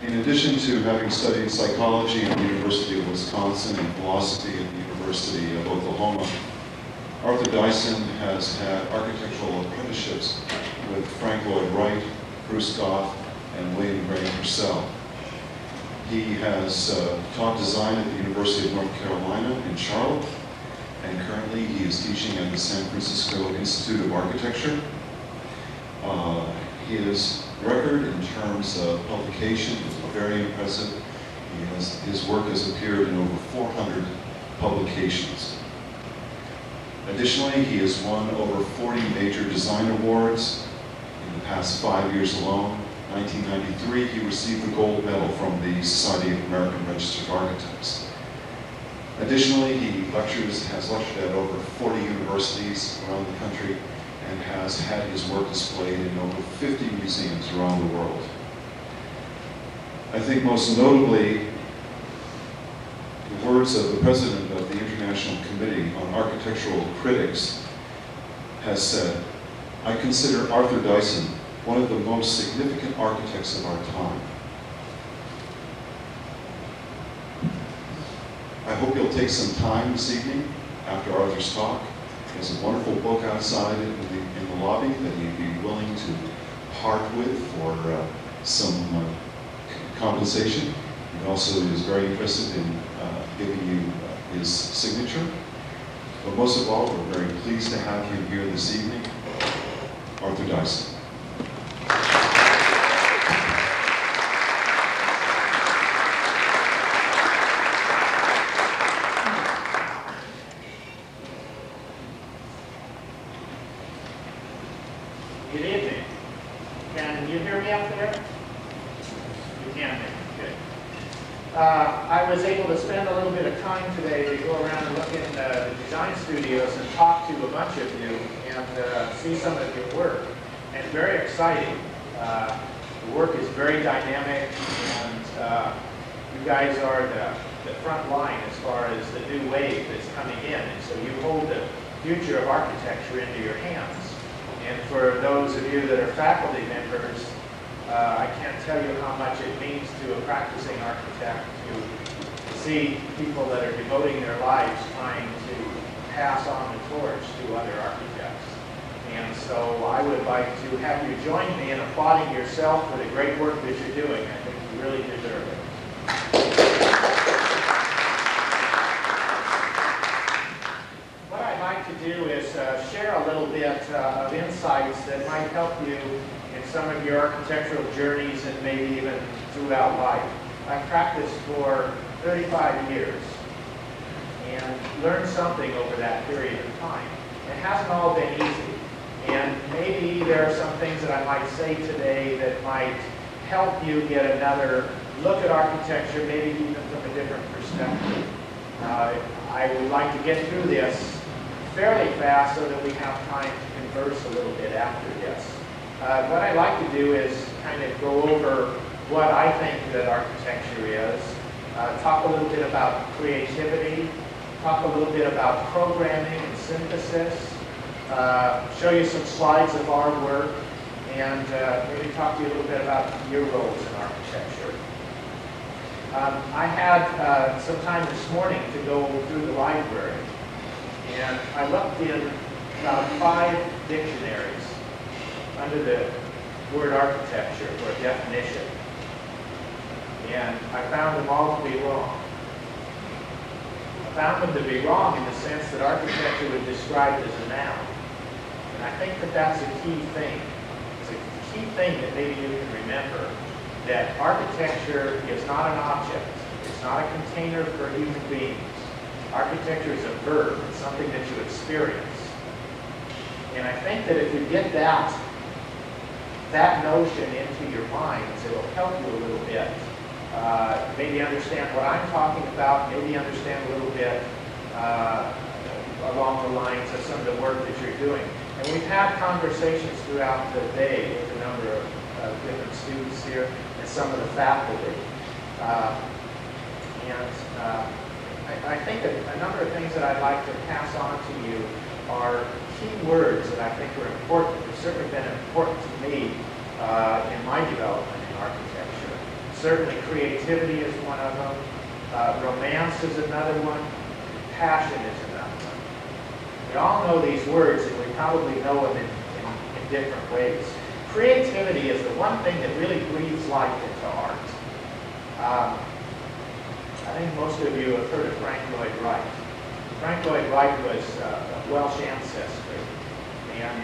In addition to having studied psychology at the University of Wisconsin and philosophy at the University of Oklahoma, Arthur Dyson has had architectural apprenticeships with Frank Lloyd Wright, Bruce Goff, and William Graham Purcell. He has taught design at the University of North Carolina in Charlotte, and currently he is teaching at the San Francisco Institute of Architecture. His record in terms of publication is very impressive. His work has appeared in over 400 publications. Additionally, he has won over 40 major design awards in the past 5 years alone. 1993, he received the gold medal from the Society of American Registered Architects. Additionally, he has lectured at over 40 universities around the country and has had his work displayed in over 50 museums around the world. I think most notably, the words of the president of the International Committee on Architectural Critics has said, "I consider Arthur Dyson one of the most significant architects of our time." I hope you'll take some time this evening after Arthur's talk. There's a wonderful book outside in the lobby that you'd be willing to part with for some compensation. He also is very interested in giving you his signature. But most of all, we're very pleased to have him here this evening, Arthur Dyson. Good evening. Can you hear me out there? You can hear me. Good. I was able to spend a little bit of time today to go around and look in the design studios and talk to a bunch of you and see some of your work. And it's very exciting. The work is very dynamic, and you guys are the front line as far as the new wave that's coming in. And so you hold the future of architecture into your hands. And for those of you that are faculty members, I can't tell you how much it means to a practicing architect to see people that are devoting their lives trying to pass on the torch to other architects. And so I would like to have you join me in applauding yourself for the great work that you're doing. I think you really deserve it. What I'd like to do is share a little bit of insights that might help you in some of your architectural journeys and maybe even throughout life. I've practiced for 35 years and learned something over that period of time. It hasn't all been easy, and maybe there are some things that I might say today that might help you get another look at architecture, maybe even from a different perspective. I would like to get through this fairly fast so that we have time to converse a little bit after this. What I'd like to do is kind of go over what I think that architecture is, talk a little bit about creativity, talk a little bit about programming and synthesis, show you some slides of our work, and maybe talk to you a little bit about your roles in architecture. I had some time this morning to go through the library, and I looked in about 5 dictionaries under the word architecture for a definition, and I found them all to be wrong. I found them to be wrong in the sense that architecture was described as a noun, and I think that that's a key thing. It's a key thing that maybe you can remember, that architecture is not an object. It's not a container for human beings. Architecture is a verb. It's something that you experience. And I think that if you get that notion into your minds, it will help you a little bit. Maybe understand what I'm talking about, maybe understand a little bit along the lines of some of the work that you're doing. And we've had conversations throughout the day with a number of different students here and some of the faculty. I think that a number of things that I'd like to pass on to you are key words that I think are important. They've certainly been important to me in my development in architecture. Certainly creativity is one of them. Romance is another one. Passion is another one. We all know these words, and we probably know them in different ways. Creativity is the one thing that really breathes life into art. I think most of you have heard of Frank Lloyd Wright. Frank Lloyd Wright was of Welsh ancestry, and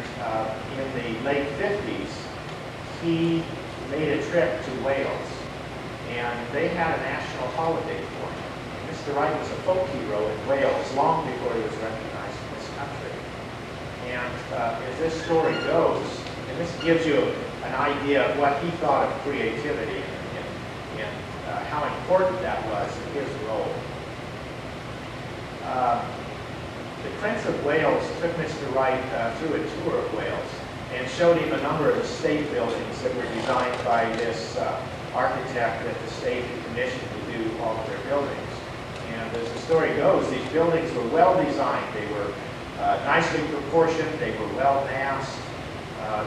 in the late 50s, he made a trip to Wales, and they had a national holiday for him. Mr. Wright was a folk hero in Wales long before he was recognized in this country. And as this story goes, and this gives you an idea of what he thought of creativity and how important that was in his role. The Prince of Wales took Mr. Wright through a tour of Wales and showed him a number of the state buildings that were designed by this architect that the state had commissioned to do all of their buildings. And as the story goes, these buildings were well designed. They were nicely proportioned. They were well massed.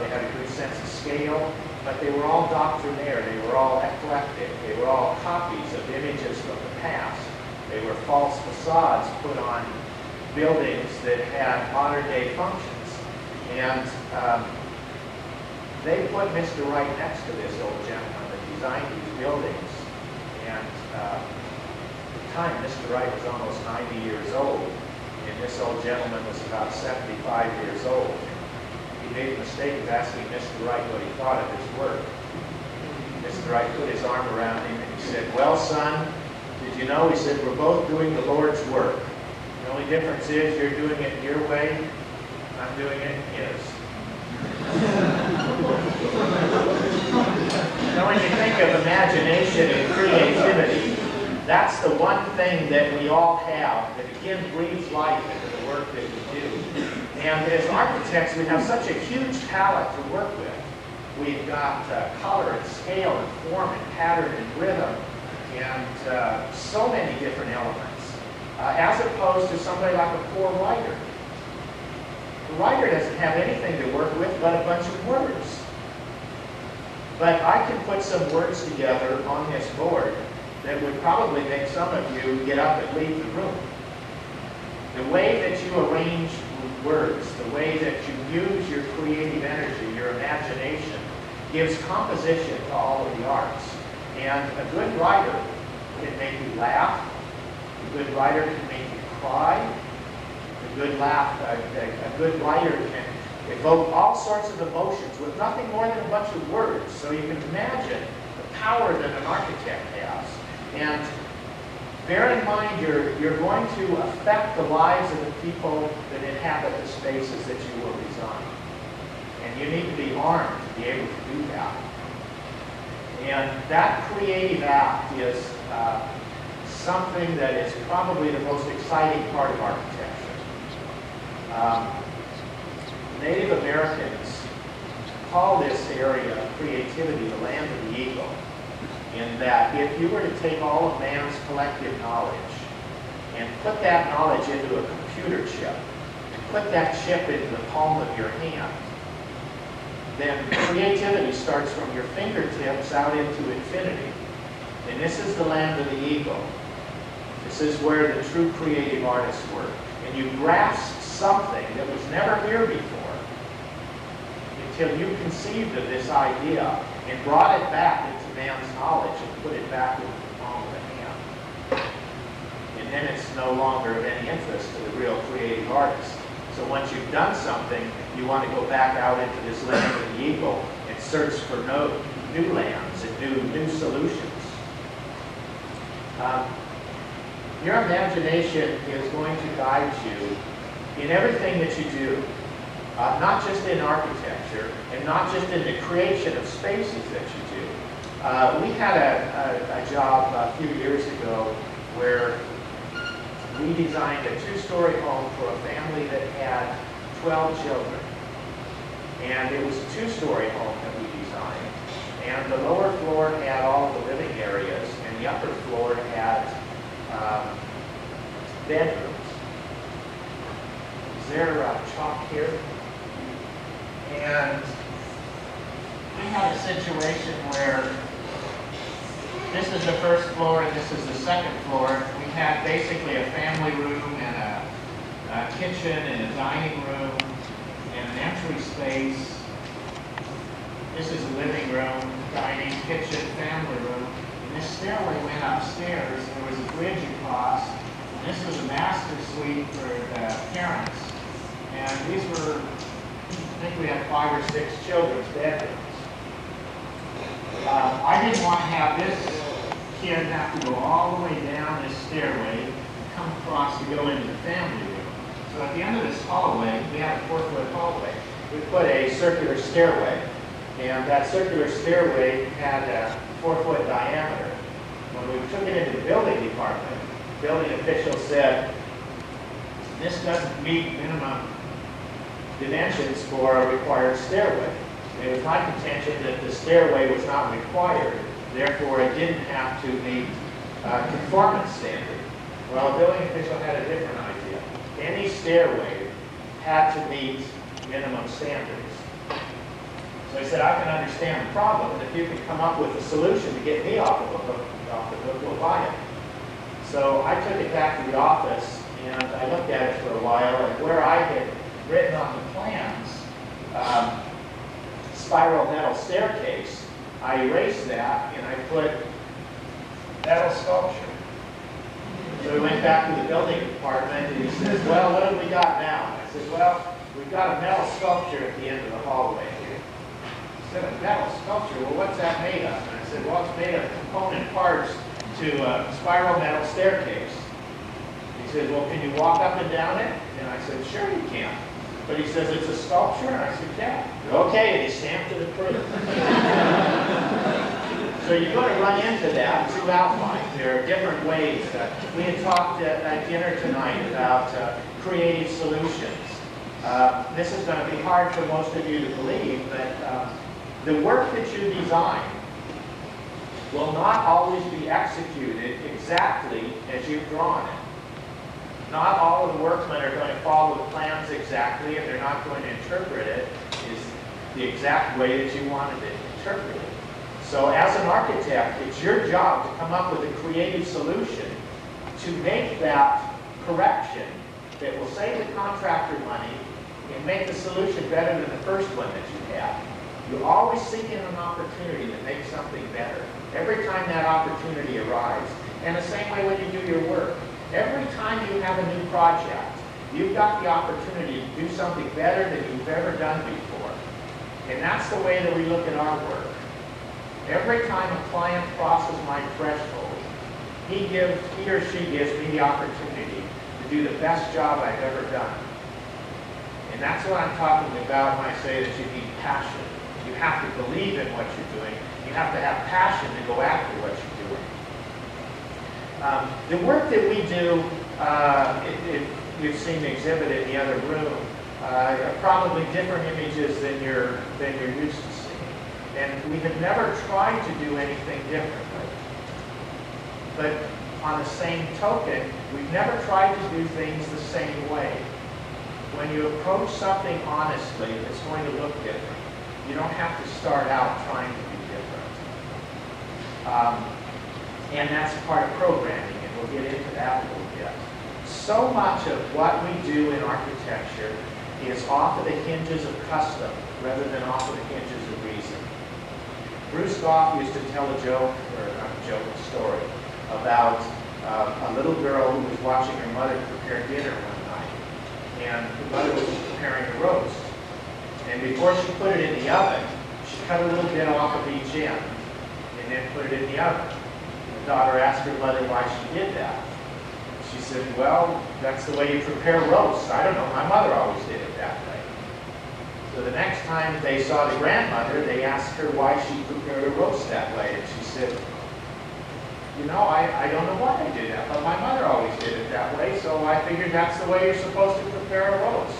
They had a good sense of scale, but they were all doctrinaire. They were all eclectic. They were all copies of images from the past. They were false facades put on buildings that had modern-day functions. And they put Mr. Wright next to this old gentleman that designed these buildings. And at the time, Mr. Wright was almost 90 years old, and this old gentleman was about 75 years old. He made the mistake of asking Mr. Wright what he thought of his work. Mr. Wright put his arm around him and he said, "Well, son, did you know," he said, "we're both doing the Lord's work. The only difference is you're doing it your way, I'm doing it his." Now, when you think of imagination and creativity, that's the one thing that we all have that, again, breathes life into the work that we do. And as architects, we have such a huge palette to work with. We've got color and scale and form and pattern and rhythm and so many different elements, as opposed to somebody like a poor writer. The writer doesn't have anything to work with but a bunch of words. But I can put some words together on this board that would probably make some of you get up and leave the room. The way that you arrange words, the way that you use your creative energy, your imagination, gives composition to all of the arts. And a good writer can make you laugh. A good writer can make you cry. A good writer can evoke all sorts of emotions with nothing more than a bunch of words. So you can imagine the power that an architect has. And bear in mind, you're going to affect the lives of the people that inhabit the spaces that you will design. And you need to be armed to be able to do that. And that creative act is something that is probably the most exciting part of architecture. Native Americans call this area of creativity the land of the eagle, in that if you were to take all of man's collective knowledge and put that knowledge into a computer chip, and put that chip into the palm of your hand, then creativity starts from your fingertips out into infinity. And this is the land of the eagle. This is where the true creative artists work. And you grasp something that was never here before until you conceived of this idea and brought it back into man's knowledge and put it back into the palm of the hand. And then it's no longer of any interest to the real creative artist. So once you've done something, you want to go back out into this land of the eagle and search for new lands and new solutions. Your imagination is going to guide you in everything that you do, not just in architecture and not just in the creation of spaces that you do. We had a job a few years ago where we designed a two-story home for a family that had 12 children. And it was a two-story home that we designed. And the lower floor had all the living areas, and the upper floor had bedrooms. Is there chalk here? And we had a situation where This is the first floor and this is the second floor. We had basically a family room and a kitchen and a dining room and an entry space. This is a living room, dining, kitchen, family room. And this stairway went upstairs. There was a bridge across. And this was a master suite for the parents. And these were, I think we had 5 or 6 children's bedrooms. I didn't want to have this kid have to go all the way down this stairway and come across to go into the family room. So at the end of this hallway, we had a 4-foot hallway. We put a circular stairway, and that circular stairway had a 4-foot diameter. When we took it into the building department, the building official said, this doesn't meet minimum dimensions for a required stairway. It was my contention that the stairway was not required, therefore it didn't have to meet conformance standard. Well, the building official had a different idea. Any stairway had to meet minimum standards. So he said, I can understand the problem, and if you can come up with a solution to get me off the hook, we'll buy it. So I took it back to the office, and I looked at it for a while, and where I had written on the plans, spiral metal staircase, I erased that and I put metal sculpture. So we went back to the building department and he says, well, what have we got now? I said, well, we've got a metal sculpture at the end of the hallway here. He said, a metal sculpture? Well, what's that made of? And I said, well, it's made of component parts to a spiral metal staircase. He said, well, can you walk up and down it? And I said, sure you can. But he says, it's a sculpture? And I said, yeah. Okay, and he stamped it approved. So you're going to run into that throughout life. There are different ways. We had talked at dinner tonight about creative solutions. This is going to be hard for most of you to believe, but the work that you design will not always be executed exactly as you've drawn it. Not all of the workmen are going to follow the plans exactly, and they're not going to interpret it is the exact way that you wanted it interpreted. So as an architect, it's your job to come up with a creative solution to make that correction that will save the contractor money and make the solution better than the first one that you had. You always seek in an opportunity to make something better every time that opportunity arrives. And the same way when you do your work. Every time you have a new project, you've got the opportunity to do something better than you've ever done before. And that's the way that we look at our work. Every time a client crosses my threshold, he or she gives me the opportunity to do the best job I've ever done. And that's what I'm talking about when I say that you need passion. You have to believe in what you're doing. You have to have passion to go after what you're doing. The work that we do, you've seen the exhibit in the other room, are probably different images than you're used to seeing. And we have never tried to do anything differently. But on the same token, we've never tried to do things the same way. When you approach something honestly, it's going to look different. You don't have to start out trying to be different. And that's part of programming, and we'll get into that a little bit. So much of what we do in architecture is off of the hinges of custom rather than off of the hinges of reason. Bruce Goff used to tell a joke, or not a joke, a story, about a little girl who was watching her mother prepare dinner one night. And the mother was preparing a roast. And before she put it in the oven, she cut a little bit off of each end and then put it in the oven. The daughter asked her mother why she did that. She said, well, that's the way you prepare roasts. I don't know, my mother always did it that way. So the next time they saw the grandmother, they asked her why she prepared a roast that way. And she said, you know, I don't know why I did that, but my mother always did it that way, so I figured that's the way you're supposed to prepare a roast.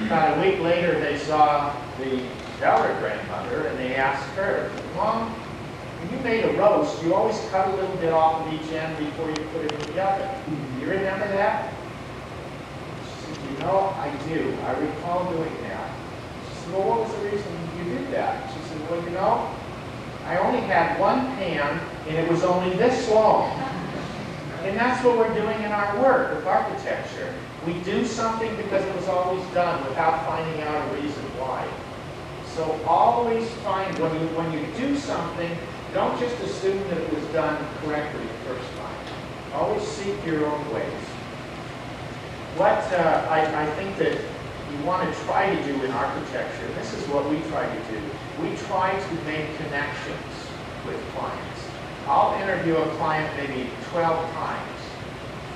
About a week later, they saw the elder grandmother, and they asked her, Mom, when you made a roast, you always cut a little bit off of each end before you put it in the oven. Do you remember that? She said, you know, I do. I recall doing that. She said, well, what was the reason you did that? She said, well, you know, I only had one pan, and it was only this long. And that's what we're doing in our work with architecture. We do something because it was always done without finding out a reason why. So always find, when you do something, don't just assume that it was done correctly the first time. Always seek your own ways. What I think that you want to try to do in architecture, and this is what we try to do, we try to make connections with clients. I'll interview a client maybe 12 times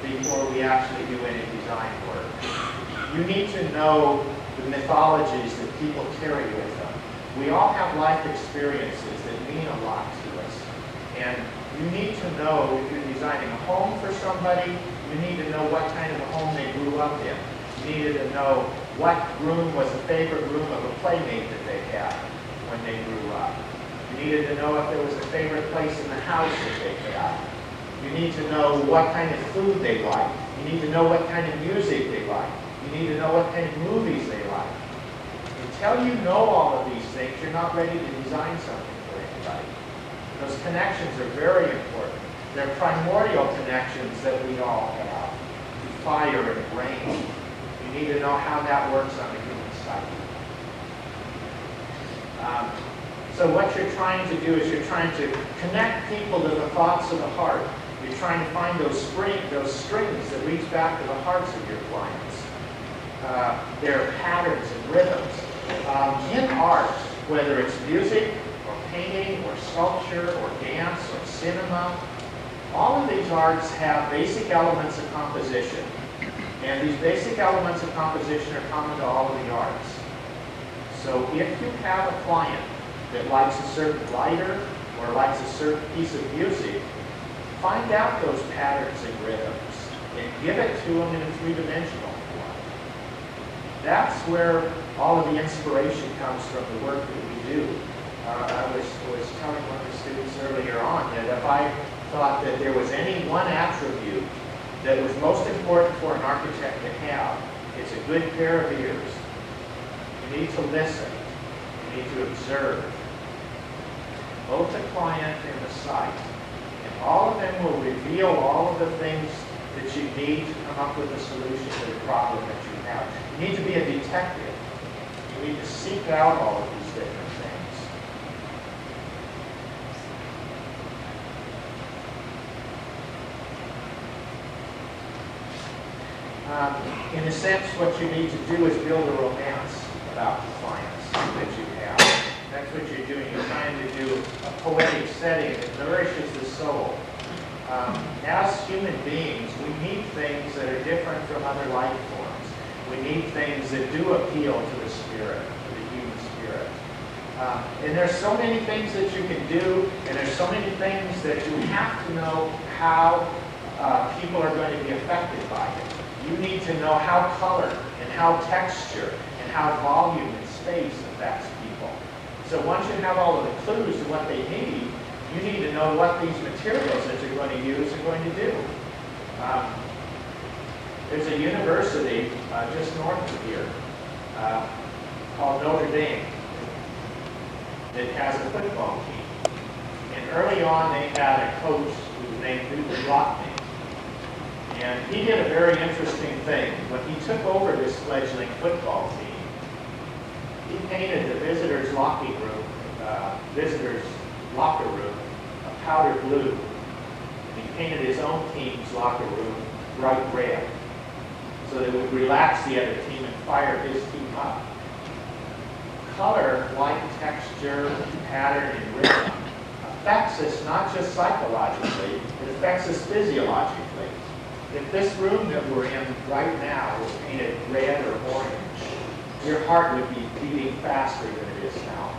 before we actually do any design work. You need to know the mythologies that people carry with them. We all have life experiences that mean a lot to us. And you need to know, if you're designing a home for somebody, you need to know what kind of a home they grew up in. You needed to know what room was a favorite room of a playmate that they had when they grew up. You needed to know if there was a favorite place in the house that they had. You need to know what kind of food they like. You need to know what kind of music they like. You need to know what kind of movies they like. Until you know all of these things, you're not ready to design something for anybody. Those connections are very important. They're primordial connections that we all have. Fire and rain. You need to know how that works on the human psyche. So what you're trying to do is you're trying to connect people to the thoughts of the heart. You're trying to find those strings that reach back to the hearts of your clients. Their patterns and rhythms. In art, whether it's music or painting or sculpture or dance or cinema, all of these arts have basic elements of composition. And these basic elements of composition are common to all of the arts. So if you have a client that likes a certain writer or likes a certain piece of music, find out those patterns and rhythms and give it to them in a three-dimensional form. That's where all of the inspiration comes from the work that we do. I was telling one of the students earlier on that if I thought that there was any one attribute that was most important for an architect to have, it's a good pair of ears. You need to listen. You need to observe. Both the client and the site. And all of them will reveal all of the things that you need to come up with a solution to the problem that you have. You need to be a detective. You need to seek out all of these different things. In a sense, what you need to do is build a romance about the clients that you have. That's what you're doing. You're trying to do a poetic setting that nourishes the soul. As human beings, we need things that are different from other life forms. We need things that do appeal to the spirit, to the human spirit. And there's so many things that you can do, and there's so many things that you have to know how people are going to be affected by it. You need to know how color and how texture and how volume and space affects people. So once you have all of the clues to what they need, you need to know what these materials that you're going to use are going to do. There's a university just north of here called Notre Dame that has a football team. And early on they had a coach who was named Ewing Miller. And he did a very interesting thing. When he took over this fledgling football team, he painted the visitors' locker room a powder blue. And he painted his own team's locker room bright red, so that it would relax the other team and fire his team up. Color, light, texture, pattern, and rhythm affects us not just psychologically, it affects us physiologically. If this room that we're in right now was painted red or orange, your heart would be beating faster than it is now.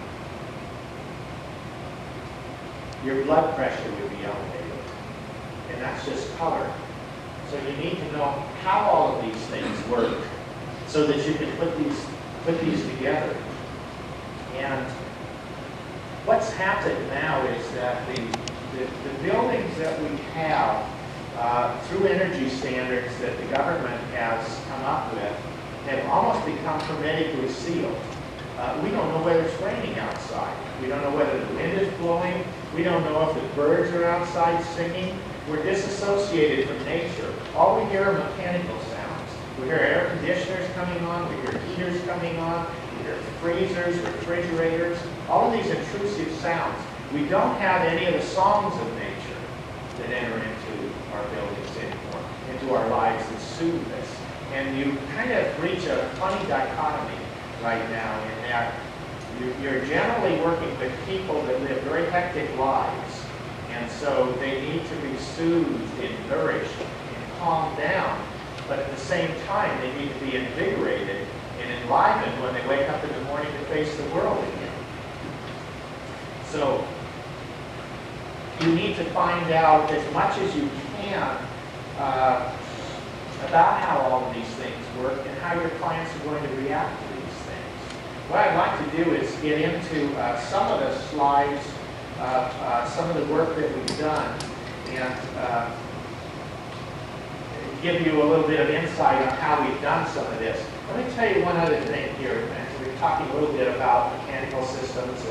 Your blood pressure would be elevated. And that's just color. So you need to know how all of these things work so that you can put these together. And what's happened now is that the buildings that we have through energy standards that the government has come up with have almost become hermetically sealed. We don't know whether it's raining outside. We don't know whether the wind is blowing. We don't know if the birds are outside singing. We're disassociated from nature. All we hear are mechanical sounds. We hear air conditioners coming on. We hear heaters coming on. We hear freezers, refrigerators, all of these intrusive sounds. We don't have any of the songs of nature that enter into our buildings anymore, into our lives that soothe us. And you kind of reach a funny dichotomy right now in that you're generally working with people that live very hectic lives. And so they need to be soothed and nourished and calmed down. But at the same time, they need to be invigorated and enlivened when they wake up in the morning to face the world again. So you need to find out as much as you can about how all of these things work and how your clients are going to react to these things. What I'd like to do is get into some of the slides, some of the work that we've done, and give you a little bit of insight on how we've done some of this. Let me tell you one other thing here. We're talking a little bit about mechanical systems,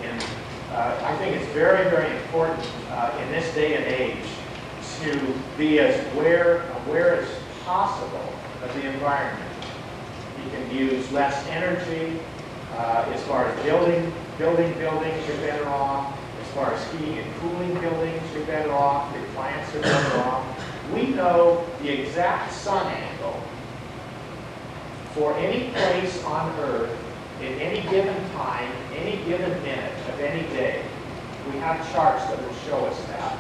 and I think it's very, very important in this day and age to be as aware as possible of the environment. You can use less energy. As far as buildings, you're better off. As far as heating and cooling buildings, you're better off. Your plants are better off. We know the exact sun angle for any place on Earth at any given time, any given minute of any day. We have charts that will show us that.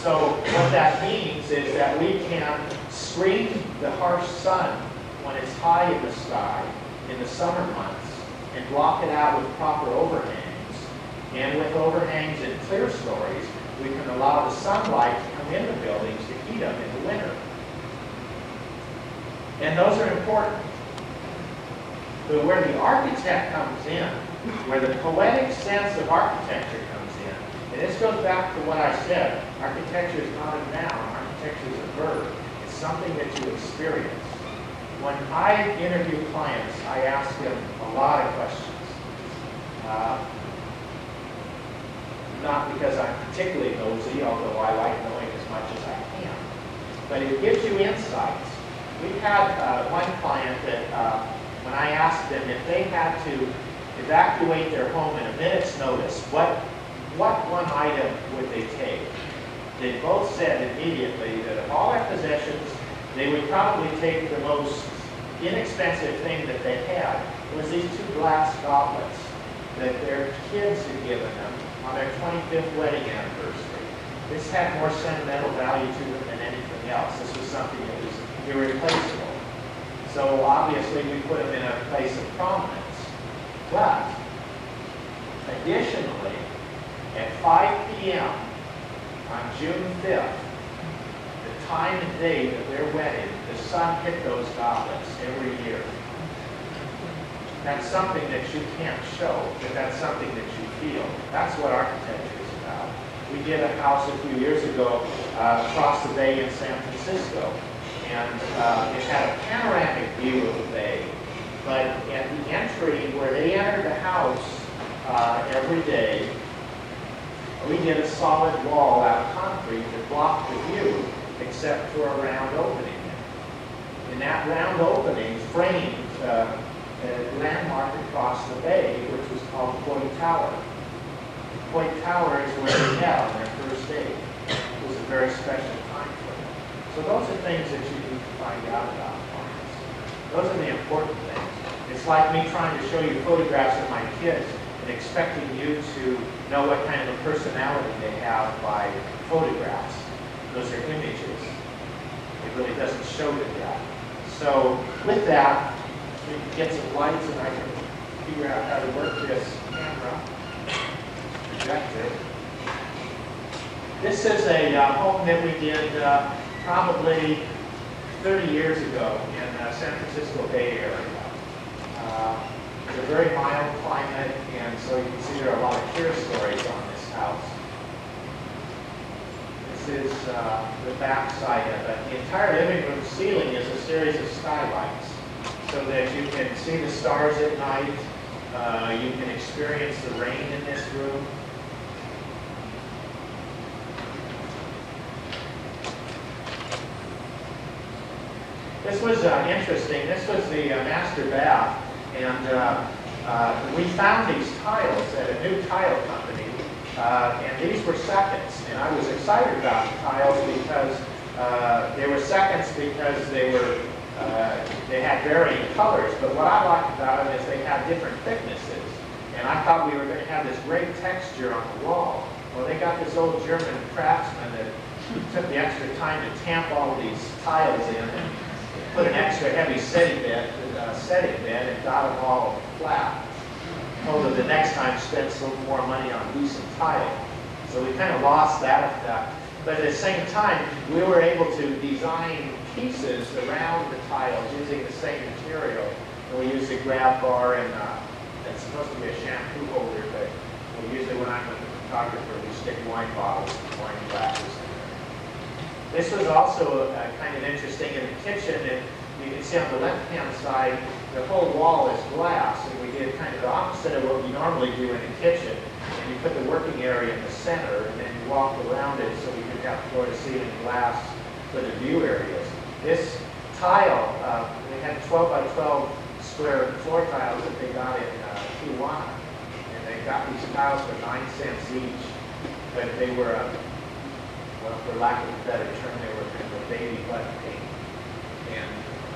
So what that means is that we can screen the harsh sun when it's high in the sky in the summer months and block it out with proper overhangs. And with overhangs and clear stories, we can allow the sunlight to come into buildings to heat them in the winter. And those are important. But where the architect comes in, where the poetic sense of architecture comes in, and this goes back to what I said, architecture is not a noun, architecture is a verb. It's something that you experience. When I interview clients, I ask them a lot of questions. Not because I'm particularly nosy, although I like knowing as much as I can. But it gives you insights. We had one client that when I asked them if they had to evacuate their home in a minute's notice, what one item would they take? They both said immediately that of all their possessions, they would probably take the most inexpensive thing that they had. It was these 2 glass goblets that their kids had given them on their 25th wedding anniversary. This had more sentimental value to them than anything else. This was something that was irreplaceable. So obviously we put them in a place of prominence. But additionally, at 5 p.m. on June 5th, the time and date of their wedding, the sun hit those goblets every year. That's something that you can't show, but that's something that you feel. That's what architecture is about. We did a house a few years ago across the bay in San Francisco, and it had a panoramic view of the bay. But at the entry where they entered the house every day, we did a solid wall out of concrete that blocked the view except for a round opening. And that round opening framed a landmark across the bay, which was called Coit Tower. Coit Tower is where they met on their first date. It was a very special time for them. So those are things that you need to find out about clients. Those are the important things. It's like me trying to show you photographs of my kids and expecting you to know what kind of a personality they have by photographs. Those are images. It really doesn't show you that. So with that, we can get some lights and I can figure out how to work this camera. Project it. This is a home that we did probably 30 years ago in the San Francisco Bay Area. It's a very mild climate, and so you can see there are a lot of clear stories on this house. This is the back side of it. The entire living room ceiling is a series of skylights so that you can see the stars at night You can experience the rain in this room. This was interesting. This was the master bath, and we found these tiles at a new tile company, and these were seconds. And I was excited about the tiles because they were seconds because they had varying colors. But what I liked about them is they had different thicknesses, and I thought we were going to have this great texture on the wall. Well, they got this old German craftsman that took the extra time to tamp all these tiles in and put an extra heavy setting bed and got them all flat. Told them the next time spend some more money on decent tile. So we kind of lost that effect. But at the same time, we were able to design pieces around the tiles using the same material. And we used a grab bar, and it's supposed to be a shampoo holder, but usually when I'm with the photographer, we stick wine bottles and wine glasses in there. This was also kind of interesting in the kitchen, and you can see on the left-hand side, the whole wall is glass, and we did kind of the opposite of what we normally do in the kitchen. And you put the working area in the center, and then you walk around it so we could have floor-to-ceiling glass for the view areas. This tile, they had 12 by 12 square floor tiles that they got in Tijuana, and they got these tiles for 9 cents each, but they were, well, for lack of a better term, they were kind of a baby butt paint. And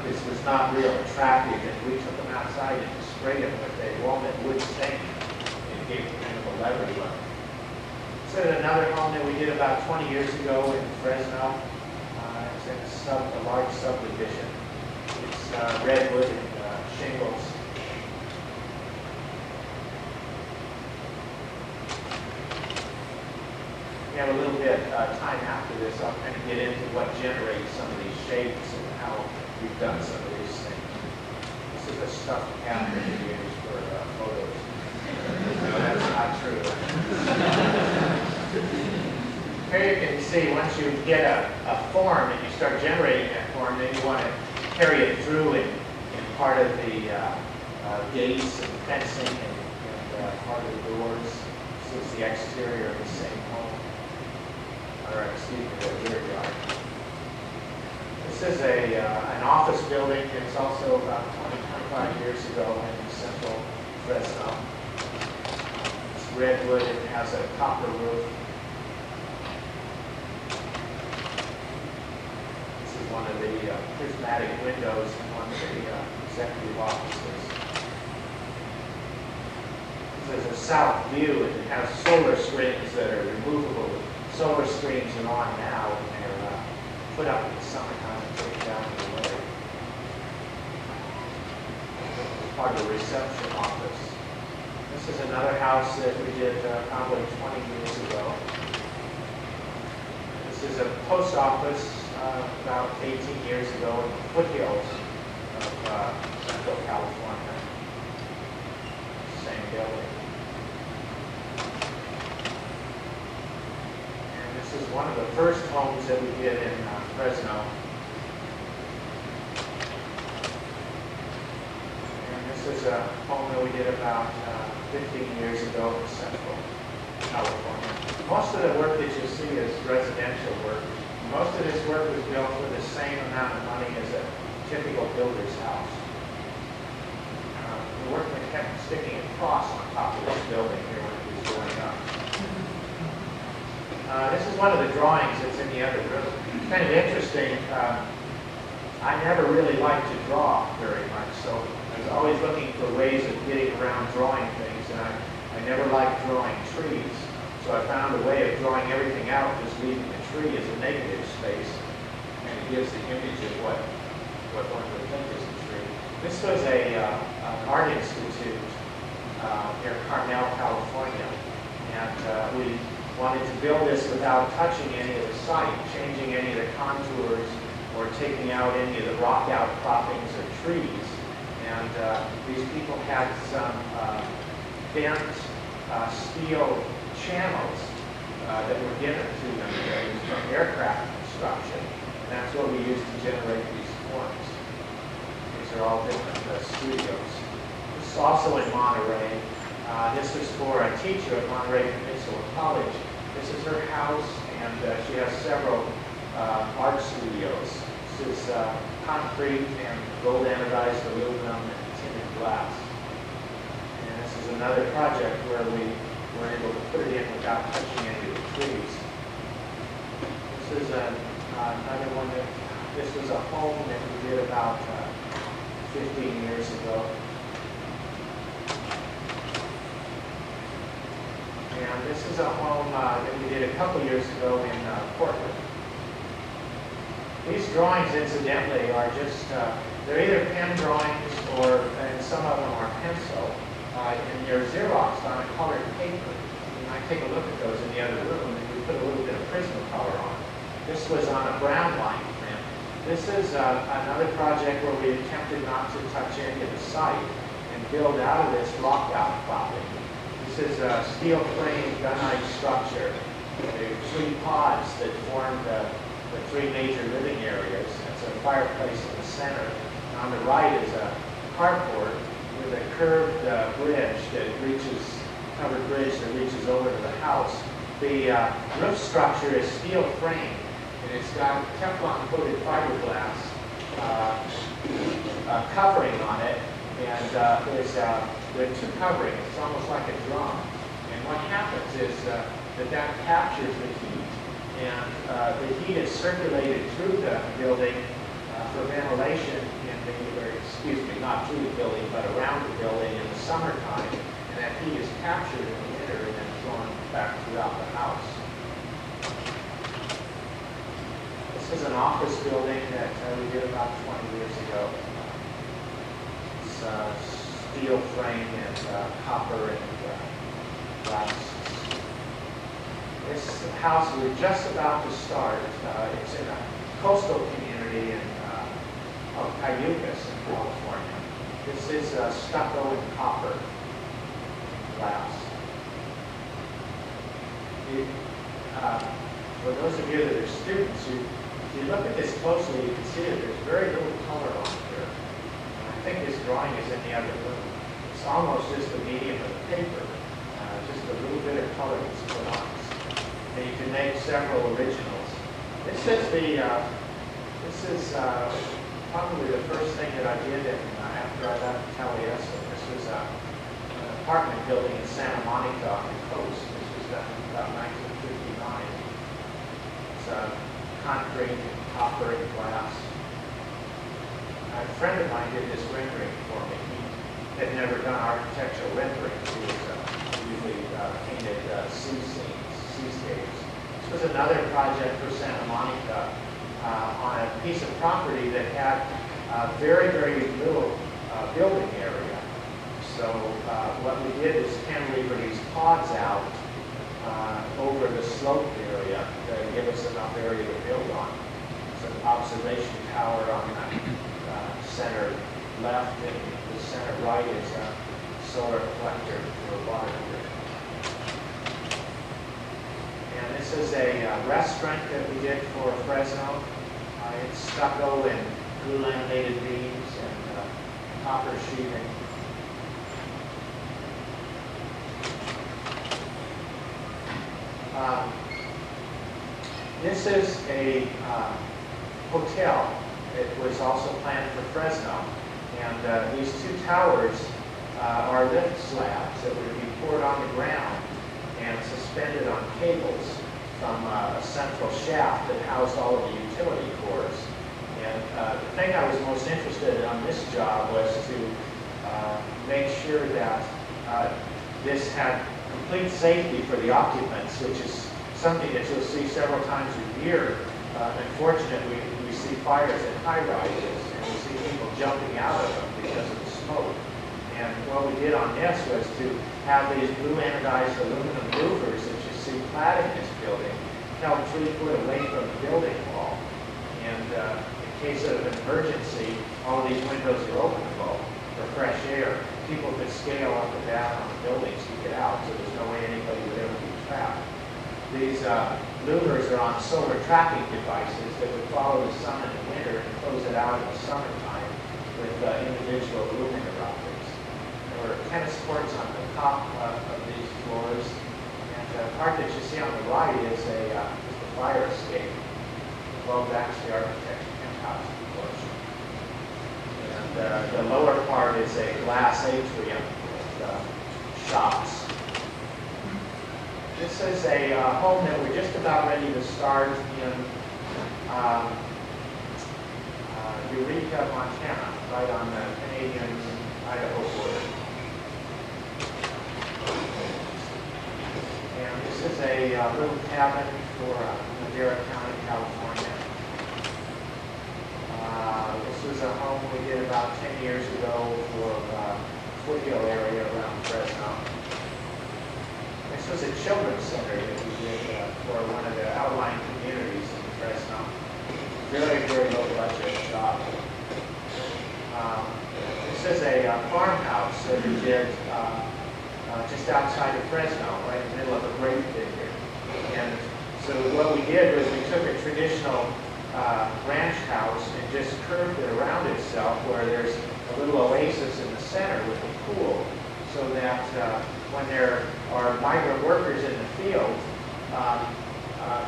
this was not real attractive, and we took them outside and sprayed them with a walnut wood stain and gave them kind of a leathery look. So another home that we did about 20 years ago in Fresno. It's in a large subdivision. It's redwood and shingles. We have a little bit time after this. I'll kind of get into what generates some of these shapes and how we've done some of these things. This is a stuffed cat that we use for photos. No, that's not true. Here you can see once you get a form and you start generating that form, then you want to carry it through in part of the gates and fencing and part of the doors. This is the exterior of the same home. Or excuse me, the rear yard. This is an office building. It's also about 20-25 years ago in central Fresno. It's redwood and has a copper roof. This is one of the prismatic windows in one of the executive offices. This is a south view, and it has solar screens that are removable. Solar screens are on now, and they're put up in the summertime and taken down in the winter. Part of the reception office. This is another house that we did probably 20 years ago. This is a post office about 18 years ago in the foothills of Central California. Same building. This is one of the first homes that we did in Fresno. And this is a home that we did about 15 years ago in Central California. Most of the work that you see is residential work. Most of this work was built for the same amount of money as a typical builder's house. The workman kept sticking a cross on top of this building here when it was going up. This is one of the drawings that's in the other room. It's kind of interesting. I never really liked to draw very much, so I was always looking for ways of getting around drawing things, and I never liked drawing trees. So I found a way of drawing everything out, just leaving the tree as a negative space, and it gives the image of what one would think is a tree. This was an art institute near Carmel, California, and we wanted to build this without touching any of the site, changing any of the contours, or taking out any of the rock outcroppings of trees. And these people had some bent steel channels that were given to them from aircraft construction. And that's what we used to generate these forms. These are all different studios. This It's also in Monterey. This is for a teacher at Monterey Peninsula College. This is her house, and she has several art studios. This is concrete and gold anodized aluminum and tinted glass. And this is another project where we were able to put it in without touching any of the trees. This is another one that, this was a home that we did about 15 years ago. And this is a home that we did a couple years ago in Portland. These drawings, incidentally, are just, they're either pen drawings or, and some of them are pencil, and they're Xeroxed on a colored paper. You might take a look at those in the other room, and we put a little bit of Prismacolor on. This was on a brown line print. This is another project where we attempted not to touch any of the site and build out of this rock outcropping. This is a steel frame gunite structure. There are 3 pods that form the 3 major living areas. That's a fireplace in the center. And on the right is a carport with a curved bridge that reaches, covered bridge that reaches over to the house. The roof structure is steel frame, and it's got Teflon coated fiberglass covering on it, and there are 2 coverings. It's almost like a drum. And what happens is that captures the heat, and the heat is circulated through the building for ventilation in the, or excuse me, not through the building, but around the building in the summertime, and that heat is captured in the winter and then thrown back throughout the house. This is an office building that we did about 20 years ago. It's steel frame and copper and glass. This house we're just about to start. It's in a coastal community in Cayucas in California. This is stucco and copper glass. For those of you that are students, if you look at this closely, you can see that there's very little color on here. I think this drawing is in the other room. It's almost just the medium of the paper, just a little bit of color that's put on it. And you can make several originals. This is probably the first thing that I did after I left Taliesin. This was an apartment building in Santa Monica on the coast. This was done in about 1959. It's concrete and copper and glass. A friend of mine did this rendering for me. He had never done architectural renderings. He usually painted seascapes. This was another project for Santa Monica on a piece of property that had very, very little building area. So what we did is cantilever these pods out over the sloped area to give us enough area to build on. It's an observation tower on the center left, and the center right is a solar collector for water here. And this is a restaurant that we did for Fresno. It's stucco and glue laminated beams and copper sheathing. This is a hotel. It was also planned for Fresno. And these 2 towers are lift slabs that would be poured on the ground and suspended on cables from a central shaft that housed all of the utility cores. And the thing I was most interested in on this job was to make sure that this had complete safety for the occupants, which is something that you'll see several times a year. Unfortunately, we see fires in high-rises, and we see people jumping out of them because of the smoke. And what we did on this was to have these blue anodized aluminum louvers that you see clad in this building held 3 foot away from the building wall. And in case of an emergency, all these windows are openable for fresh air. People could scale up and down on the buildings to get out, so there's no way anybody would ever be trapped. These louvers are on solar tracking devices that would follow the sun in the winter and close it out in the summertime with individual luminaire optics. And or tennis courts on the top of these floors. And the part that you see on the right is just a fire escape. Well, that's the architecture penthouse, of course. And the lower part is a glass atrium with shops. This is a home that we're just about ready to start in Eureka, Montana, right on the Canadian-Idaho border. And this is a little cabin for Madera County, California. This was a home we did about 10 years ago for Foothill area around Fresno. This was a children's center that we did for one of the outlying communities in Fresno. Very, very low budget job. This is a farmhouse that we did just outside of Fresno, right in the middle of a grape vineyard. And so what we did was we took a traditional ranch house and just curved it around itself where there's a little oasis in the center with a pool, so that when there are migrant workers in the field,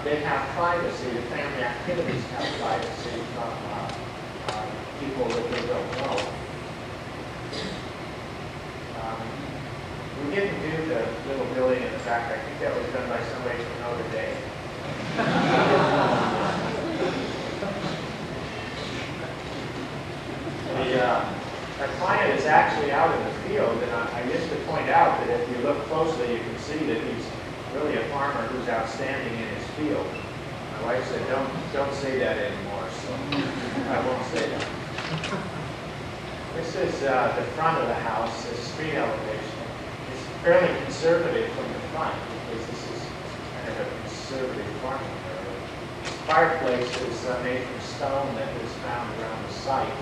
they have privacy, the family activities have privacy from people that they don't know. We didn't do the little building in the back. I think that was done by somebody from Notre Dame. Our client is actually out in the field, and I used to point out that if you look closely, you can see that he's really a farmer who's outstanding in his field. My wife said, don't say that anymore, so I won't say that. This is the front of the house, the street elevation. It's fairly conservative from the front because this is kind of a conservative farming area. This fireplace is made from stone that was found around the site.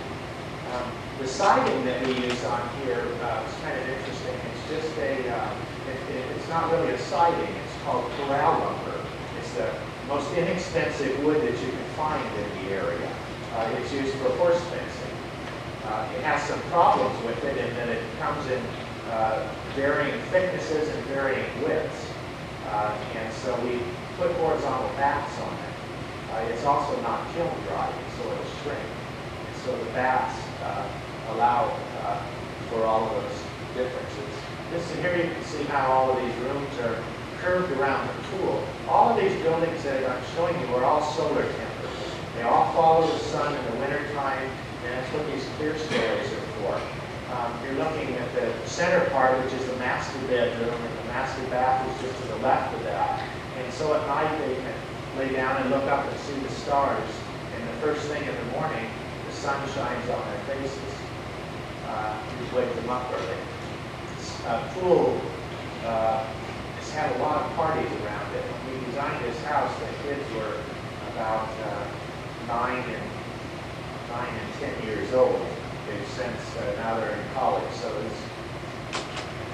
The siding that we use on here is kind of interesting. It's just it's not really a siding. It's called corral lumber. It's the most inexpensive wood that you can find in the area. It's used for horse fencing. It has some problems with it in that it comes in varying thicknesses and varying widths. And so we put horizontal bats on it. It's also not kiln dried, so it'll shrink. And so the bats allow for all of those differences. Here you can see how all of these rooms are curved around the pool. All of these buildings that I'm showing you are all solar tempered. They all follow the sun in the wintertime, and that's what these clear stories are for. You're looking at the center part, which is the master bedroom, and the master bath is just to the left of that. And so at night they can lay down and look up and see the stars. And the first thing in the morning, the sun shines on their faces. You wake them up early. This pool has had a lot of parties around it. When we designed this house, the kids were about 9 and 10 years old. They've since, now they're in college, so it's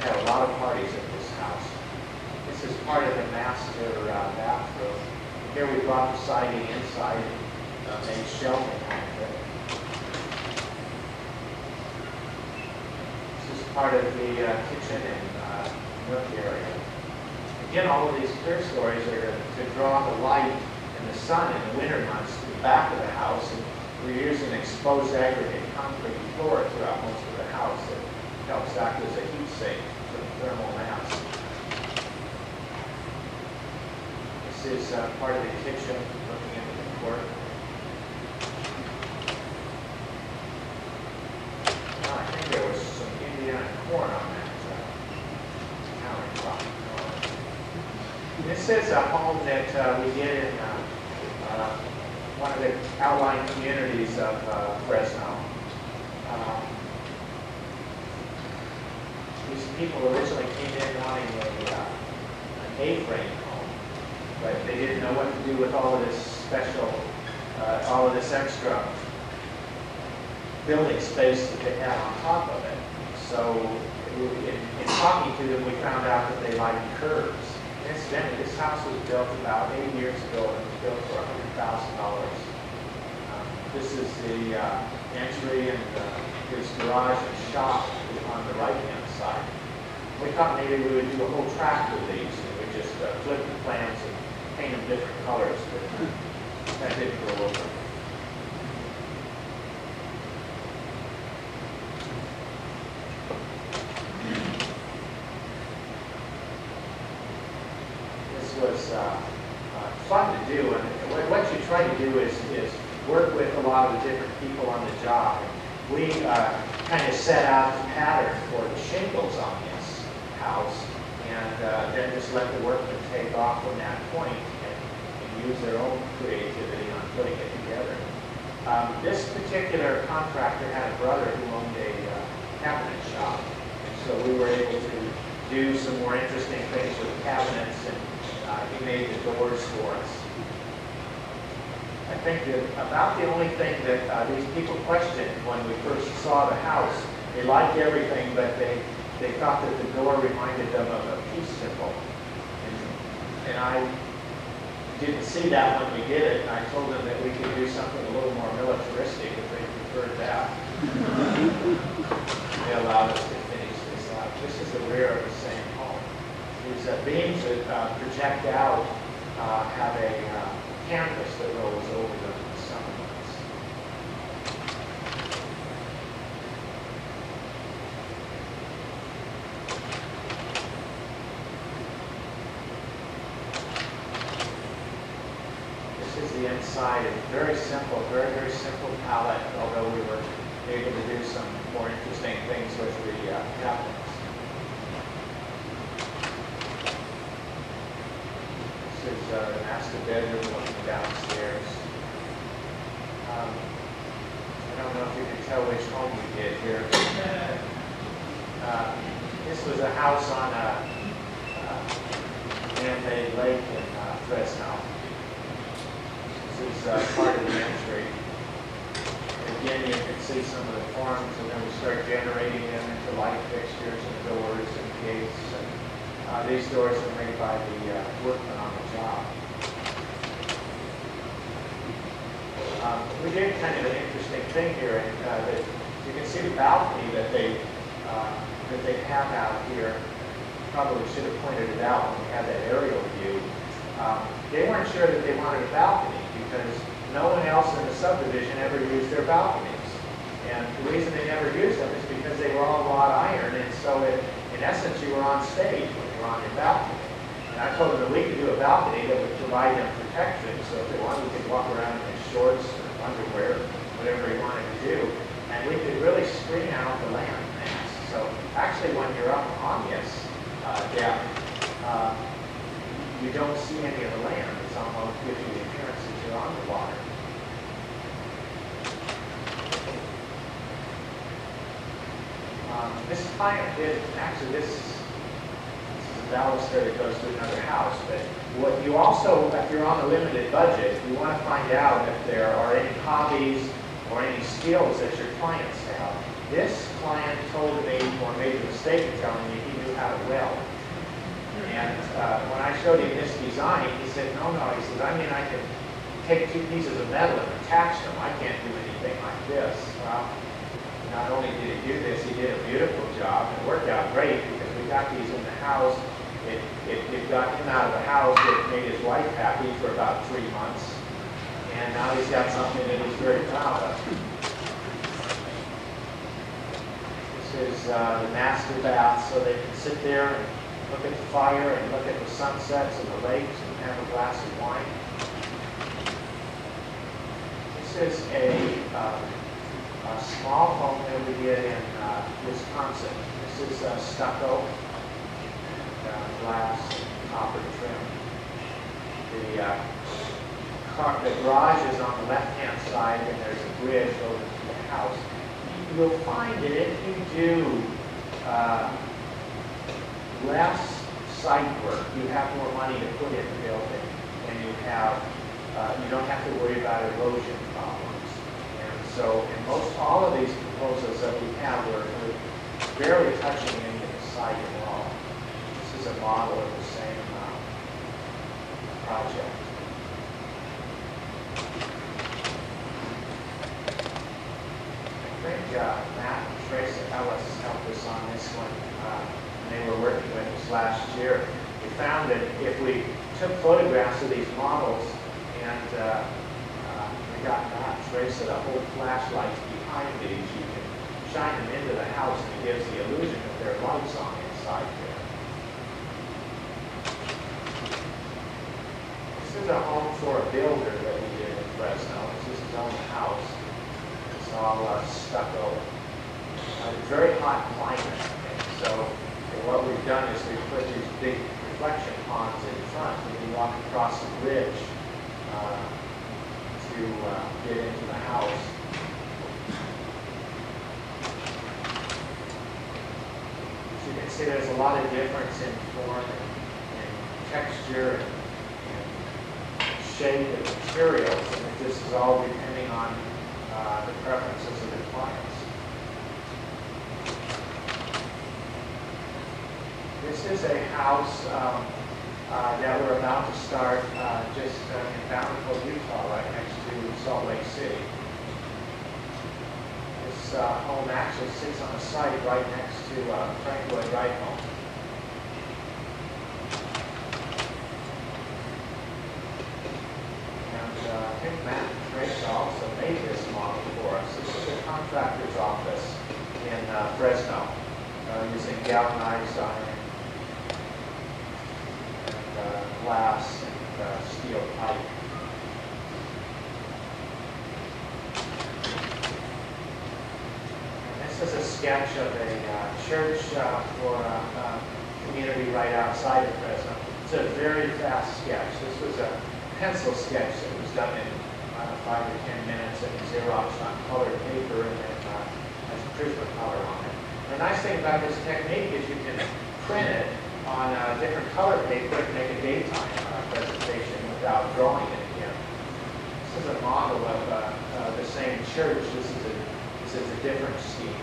had a lot of parties at this house. This is part of the master bathroom. Here we brought the siding inside and made shelving out of it. This is part of the kitchen and nook area. Again, all of these clear stories are to draw the light and the sun in the winter months to the back of the house. And we're using exposed aggregate concrete floor throughout most of the house that helps act as a heat sink for the thermal mass. This is part of the kitchen looking into the court. Well, I think there was some Indiana corn on that countertop. This is a home that we did in one of the outlying communities of Fresno. These people originally came in wanting an A-frame home, but they didn't know what to do with all of this special, all of this extra building space that they had on top of it. So in talking to them, we found out that they liked curves. Incidentally, this house was built about 8 years ago and it was built for $100,000. This is the entry and his garage and shop on the right-hand side. inside. We thought maybe we would do a whole tract of these, and we just flip the plans and paint them different colors, but that didn't go over. This was fun to do, and what you try to do is work with a lot of the different people on the job. We kind of set out the pattern for the shingles on this house, and then just let the workmen take off from that point and use their own creativity on putting it together. This particular contractor had a brother who owned a cabinet shop, and so we were able to do some more interesting things with cabinets, and he made the doors for us. I think that about the only thing that these people questioned when we first saw the house, they liked everything, but they thought that the door reminded them of a peace symbol. And I didn't see that when we did it, and I told them that we could do something a little more militaristic if they preferred that. They allowed us to finish this out. This is the rear of the same home. These beams that project out have a canvas that rolls over them in the summer months. This is the inside. It's very simple, very, very simple palette, although we were able to do some more interesting things with the cabinets. This is the master bedroom looking downstairs. I don't know if you can tell which home we did here. This was a house on a man-made lake in Fresno. This is part of the entry. Again, you can see some of the forms, and then we start generating them into light fixtures and doors and gates. And these doors are made by the workmen on the job. We did kind of an interesting thing here, and that you can see the balcony that they have out here. Probably should have pointed it out when we had that aerial view. They weren't sure that they wanted a balcony because no one else in the subdivision ever used their balconies. And the reason they never used them is because they were all wrought iron, and so in essence you were on stage when you were on your balcony. And I told them that we could do a balcony that would provide them protection, so if they wanted, we could walk around in shorts or underwear, whatever they wanted to do, and we could really screen out the land mass. So actually when you're up on this depth, you don't see any of the land. It's almost gives you the appearance that you're on the water. This client did, actually this is a baluster that goes to another house, but what you also, if you're on a limited budget, you want to find out if there are any hobbies or any skills that your clients have. This client told me, or made the mistake of telling me, he knew how to weld. And when I showed him this design, he said, no, he says, I mean, I can take two pieces of metal and attach them. I can't do anything like this. Well, not only did he do this, he did a beautiful job. It worked out great because we got these in the house. It got him out of the house. It made his wife happy for about 3 months. And now he's got something that he's very proud of. This is the master bath, so they can sit there and look at the fire and look at the sunsets and the lakes and have a glass of wine. This is a small home that we did in Wisconsin. This is stucco, and, glass, and copper trim. The garage is on the left-hand side, and there's a bridge over to the house. You'll find that if you do less site work, you have more money to put in the building, and you don't have to worry about erosion problems. And so in most all of these proposals that we have, we're barely touching any of the site at all. This is a model of the same project. I think Matt and Tracy Ellis helped us on this one. they were working with us last year. We found that if we took photographs of these models and we got maps, right, so the whole flashlights behind these, you can shine them into the house and it gives the illusion that there are lights on inside there. This is a home for a builder that we did in Fresno. This is his own house. It's all stucco. It's very hot climate. And so what we've done is we've put these big reflection ponds in front. We can walk across the bridge to get into the house. As you can see, there's a lot of difference in form and texture and shape and materials, and this is all depending on the preferences of the clients. This is a house that we're about to start just in Bountiful, Utah, right next to Salt Lake City. This home actually sits on a site right next to Frank Lloyd Wright home. And I think Matt Trace also made this model for us. This is a contractor's office in Fresno using galvanized iron, glass and steel pipe. And this is a sketch of a church for a community right outside of Fresno. It's a very fast sketch. This was a pencil sketch that was done in 5 or 10 minutes and Xeroxed on colored paper and then has Prismacolor on it. The nice thing about this technique is you can print it on different color paper to make a daytime presentation without drawing it again. This is a model of the same church. This is a different scheme.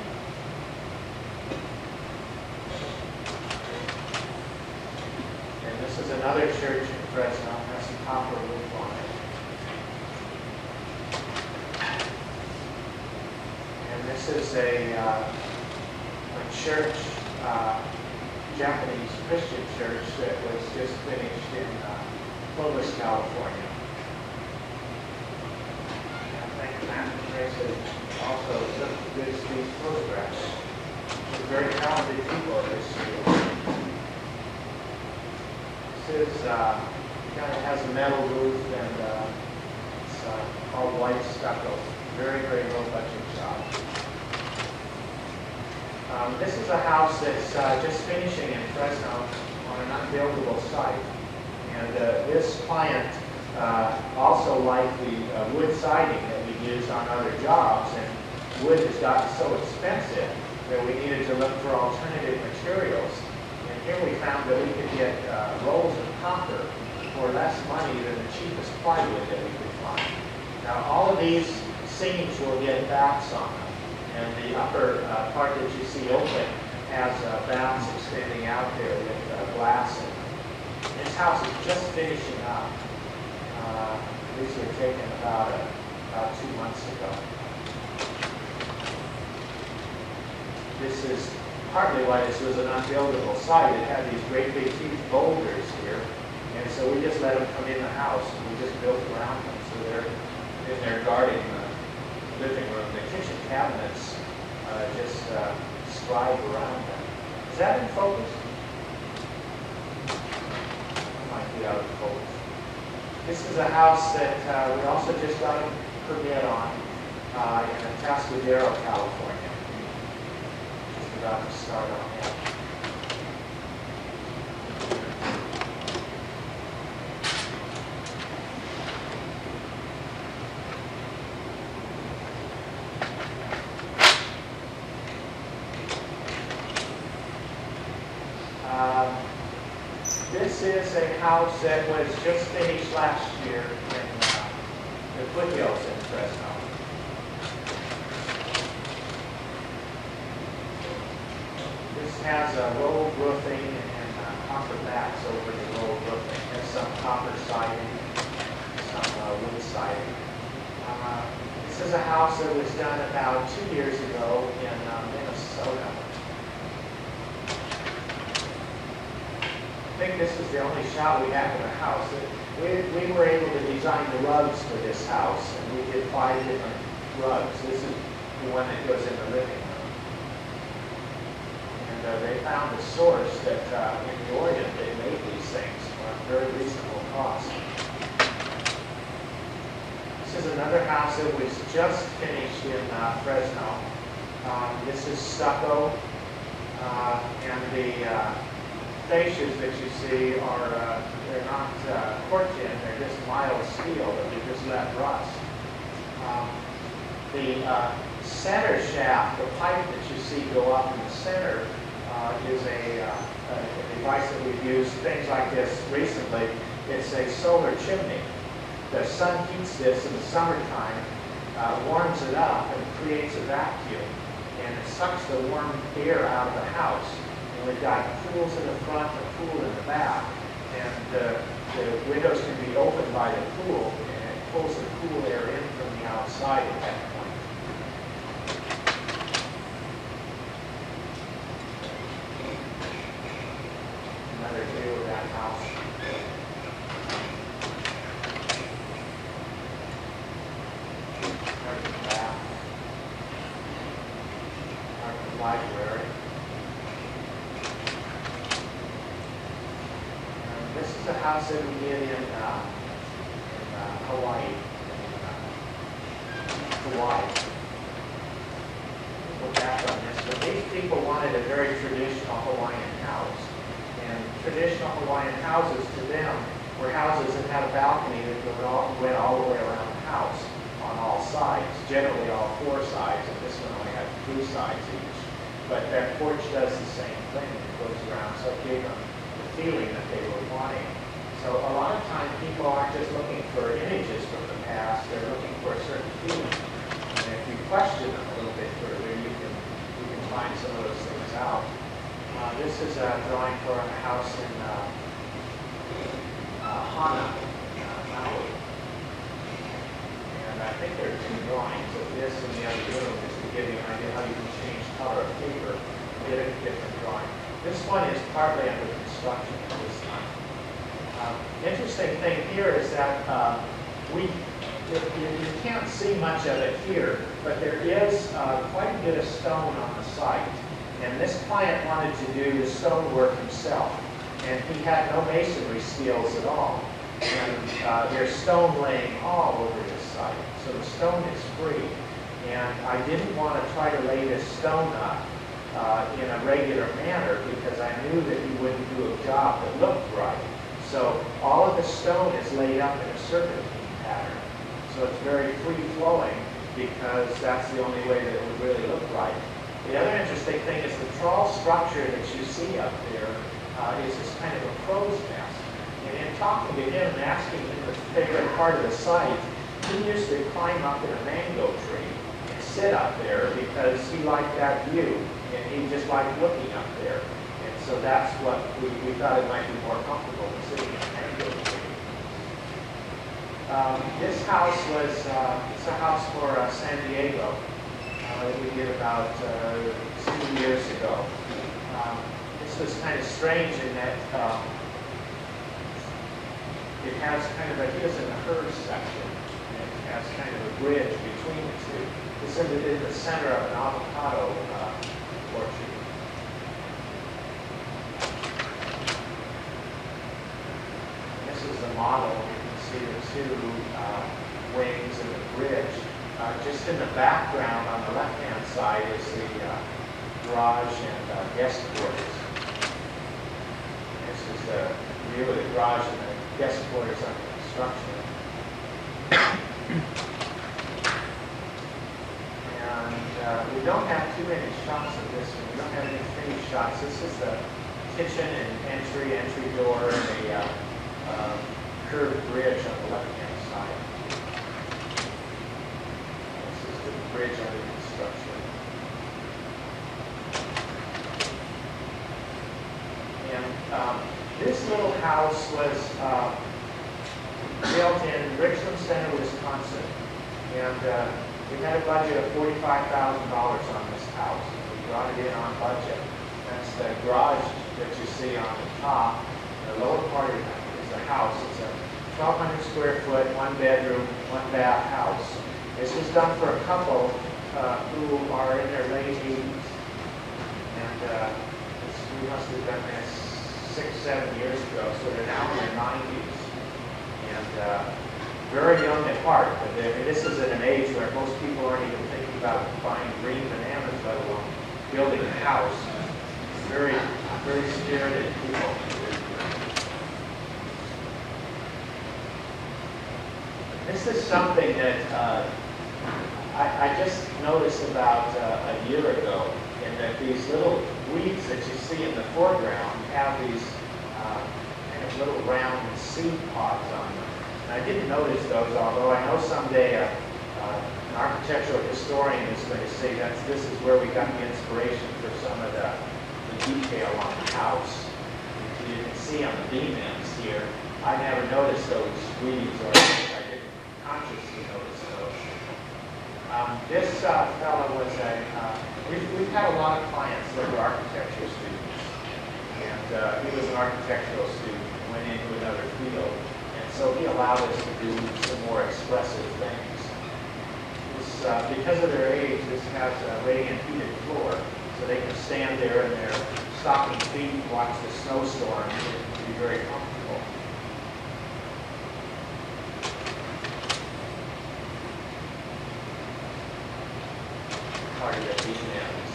And this is another church in Fresno. It has some copper roof on it. And this is a church, Japanese Christian church that was just finished in Clovis, California. I think Matt and Tracy also took these photographs. They're very talented people at this school. This is kind of has a metal roof and it's all white stucco. Very, very low budget job. This is a house that's just finishing in Fresno on an unbuildable site. And this client also liked the wood siding that we used on other jobs. And wood has gotten so expensive that we needed to look for alternative materials. And here we found that we could get rolls of copper for less money than the cheapest plywood that we could find. Now all of these seams will get backs on them. And the upper part that you see open has backs extending out there with glass in them. This house is just finishing up. These were taken about 2 months ago. This is partly why this was an unbuildable site. It had these great big huge boulders here. And so we just let them come in the house and we just built around them. So they're in there guarding the living room. The kitchen cabinets just scribe around them. Is that in focus? It might be out of focus. This is a house that we also just got a permit on in Atascadero, California. Just about to start on that. This is a house that was just finished last year in the foothills in Fresno. This has a rolled roofing and copper backs over the rolled roofing. It has some copper siding, some wood siding. This is a house that was done about 2 years ago in Minnesota. think this is the only shot we have in the house. We were able to design the rugs for this house, and we did 5 different rugs. This is the one that goes in the living room. And they found a source that in the Orient they made these things for a very reasonable cost. This is another house that was just finished in Fresno. This is stucco, and the fascias that you see are they're not cork tin, they're just mild steel that we just let rust. The center shaft, the pipe that you see go up in the center, is a device that we've used things like this recently. It's a solar chimney. The sun heats this in the summertime, warms it up, and creates a vacuum. And it sucks the warm air out of the house. And we've got pools in the front and a pool in the back. And the windows can be opened by the pool, and it pulls the cool air in from the outside at that point. Another view of that house. There's the bath. There's the library. This is a house that we did in Hawaii. We'll back on this, but these people wanted a very traditional Hawaiian house. And traditional Hawaiian houses to them were houses that had a balcony that went all the way around the house on all sides, generally all 4 sides, and this one only had 3 sides each. But that porch does the same thing. It goes around, so it gave them the feeling that they were wanting. So a lot of times people aren't just looking for images from the past, they're looking for a certain feeling. And if you question them a little bit further, you can find some of those things out. This is a drawing for a house in Hana, Maui. And I think there are 2 drawings of this in the other room, just to give you an idea how you can change color of paper and get a different drawing. This one is partly under construction at this time. Interesting thing here is that you can't see much of it here, but there is quite a bit of stone on the site. And this client wanted to do the stone work himself, and he had no masonry skills at all. And there's stone laying all over this site, so the stone is free. And I didn't want to try to lay this stone up in a regular manner because I knew that he wouldn't do a job that looked right. So all of the stone is laid up in a serpentine pattern. So it's very free-flowing because that's the only way that it would really look right. The other interesting thing is the trawl structure that you see up there is this kind of a crow's nest. And in talking to him and asking him the favorite part of the site, he used to climb up in a mango tree and sit up there because he liked that view, and he just liked looking up there. And so that's what we thought it might be more comfortable than sitting in a mango tree. This house was it's a house for San Diego. That we did about 2 years ago. This was kind of strange in that it has kind of a his and a hers section. And it has kind of a bridge between the two. This is in the center of an avocado orchard. And this is the model. You can see the 2 wings and the bridge. Just in the background on the left-hand side is the garage and guest quarters. This is the view of the garage and the guest quarters under construction. And we don't have too many shots of this one. We don't have any finished shots. This is the kitchen and entry door, and a curved bridge on the left-hand side. Bridge under construction. And this little house was built in Richland Center, Wisconsin. And we had a budget of $45,000 on this house. We brought it in on budget. That's the garage that you see on the top. The lower part is a house. It's a 1,200 square foot, one bedroom, one bath house. This was done for a couple who are in their late 80s. And we must have done this 6-7 years ago, so they're now in their 90s. And very young at heart. But this is at an age where most people aren't even thinking about buying green bananas, let alone building a house. Very, very spirited people. This is something that I just noticed about a year ago, in that these little weeds that you see in the foreground have these kind of little round seed pods on them. And I didn't notice those, although I know someday an architectural historian is going to say this is where we got the inspiration for some of the detail on the house. You can see on the beam ends here, I never noticed those weeds, or I didn't consciously notice those. This fellow was we've had a lot of clients that were architecture students. And he was an architectural student, went into another field. And so he allowed us to do some more expressive things. Because of their age, this has a radiant heated floor, so they can stand there in their stocking feet and watch the snowstorm and be very comfortable. Part of the beam ends.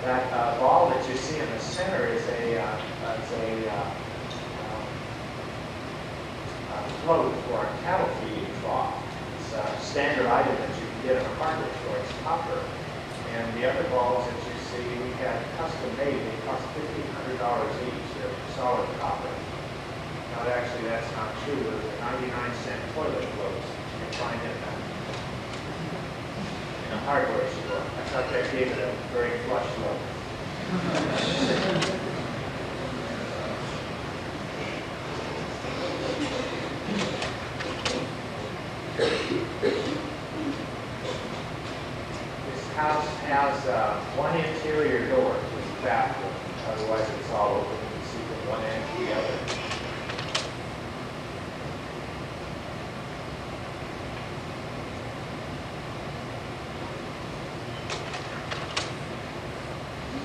That ball that you see in the center is a float for a cattle feeding trough. It's a standard item that you can get in a hardware store. It's copper. And the other balls that you see, we had custom made. They cost $1,500 each. They're solid copper. Now, actually, that's not true. There's a 99-cent toilet float you can find in a hardware store. I thought that gave it a very flush look. This house has one interior door to the bathroom. Otherwise, it's all open. You can see from one end to the other.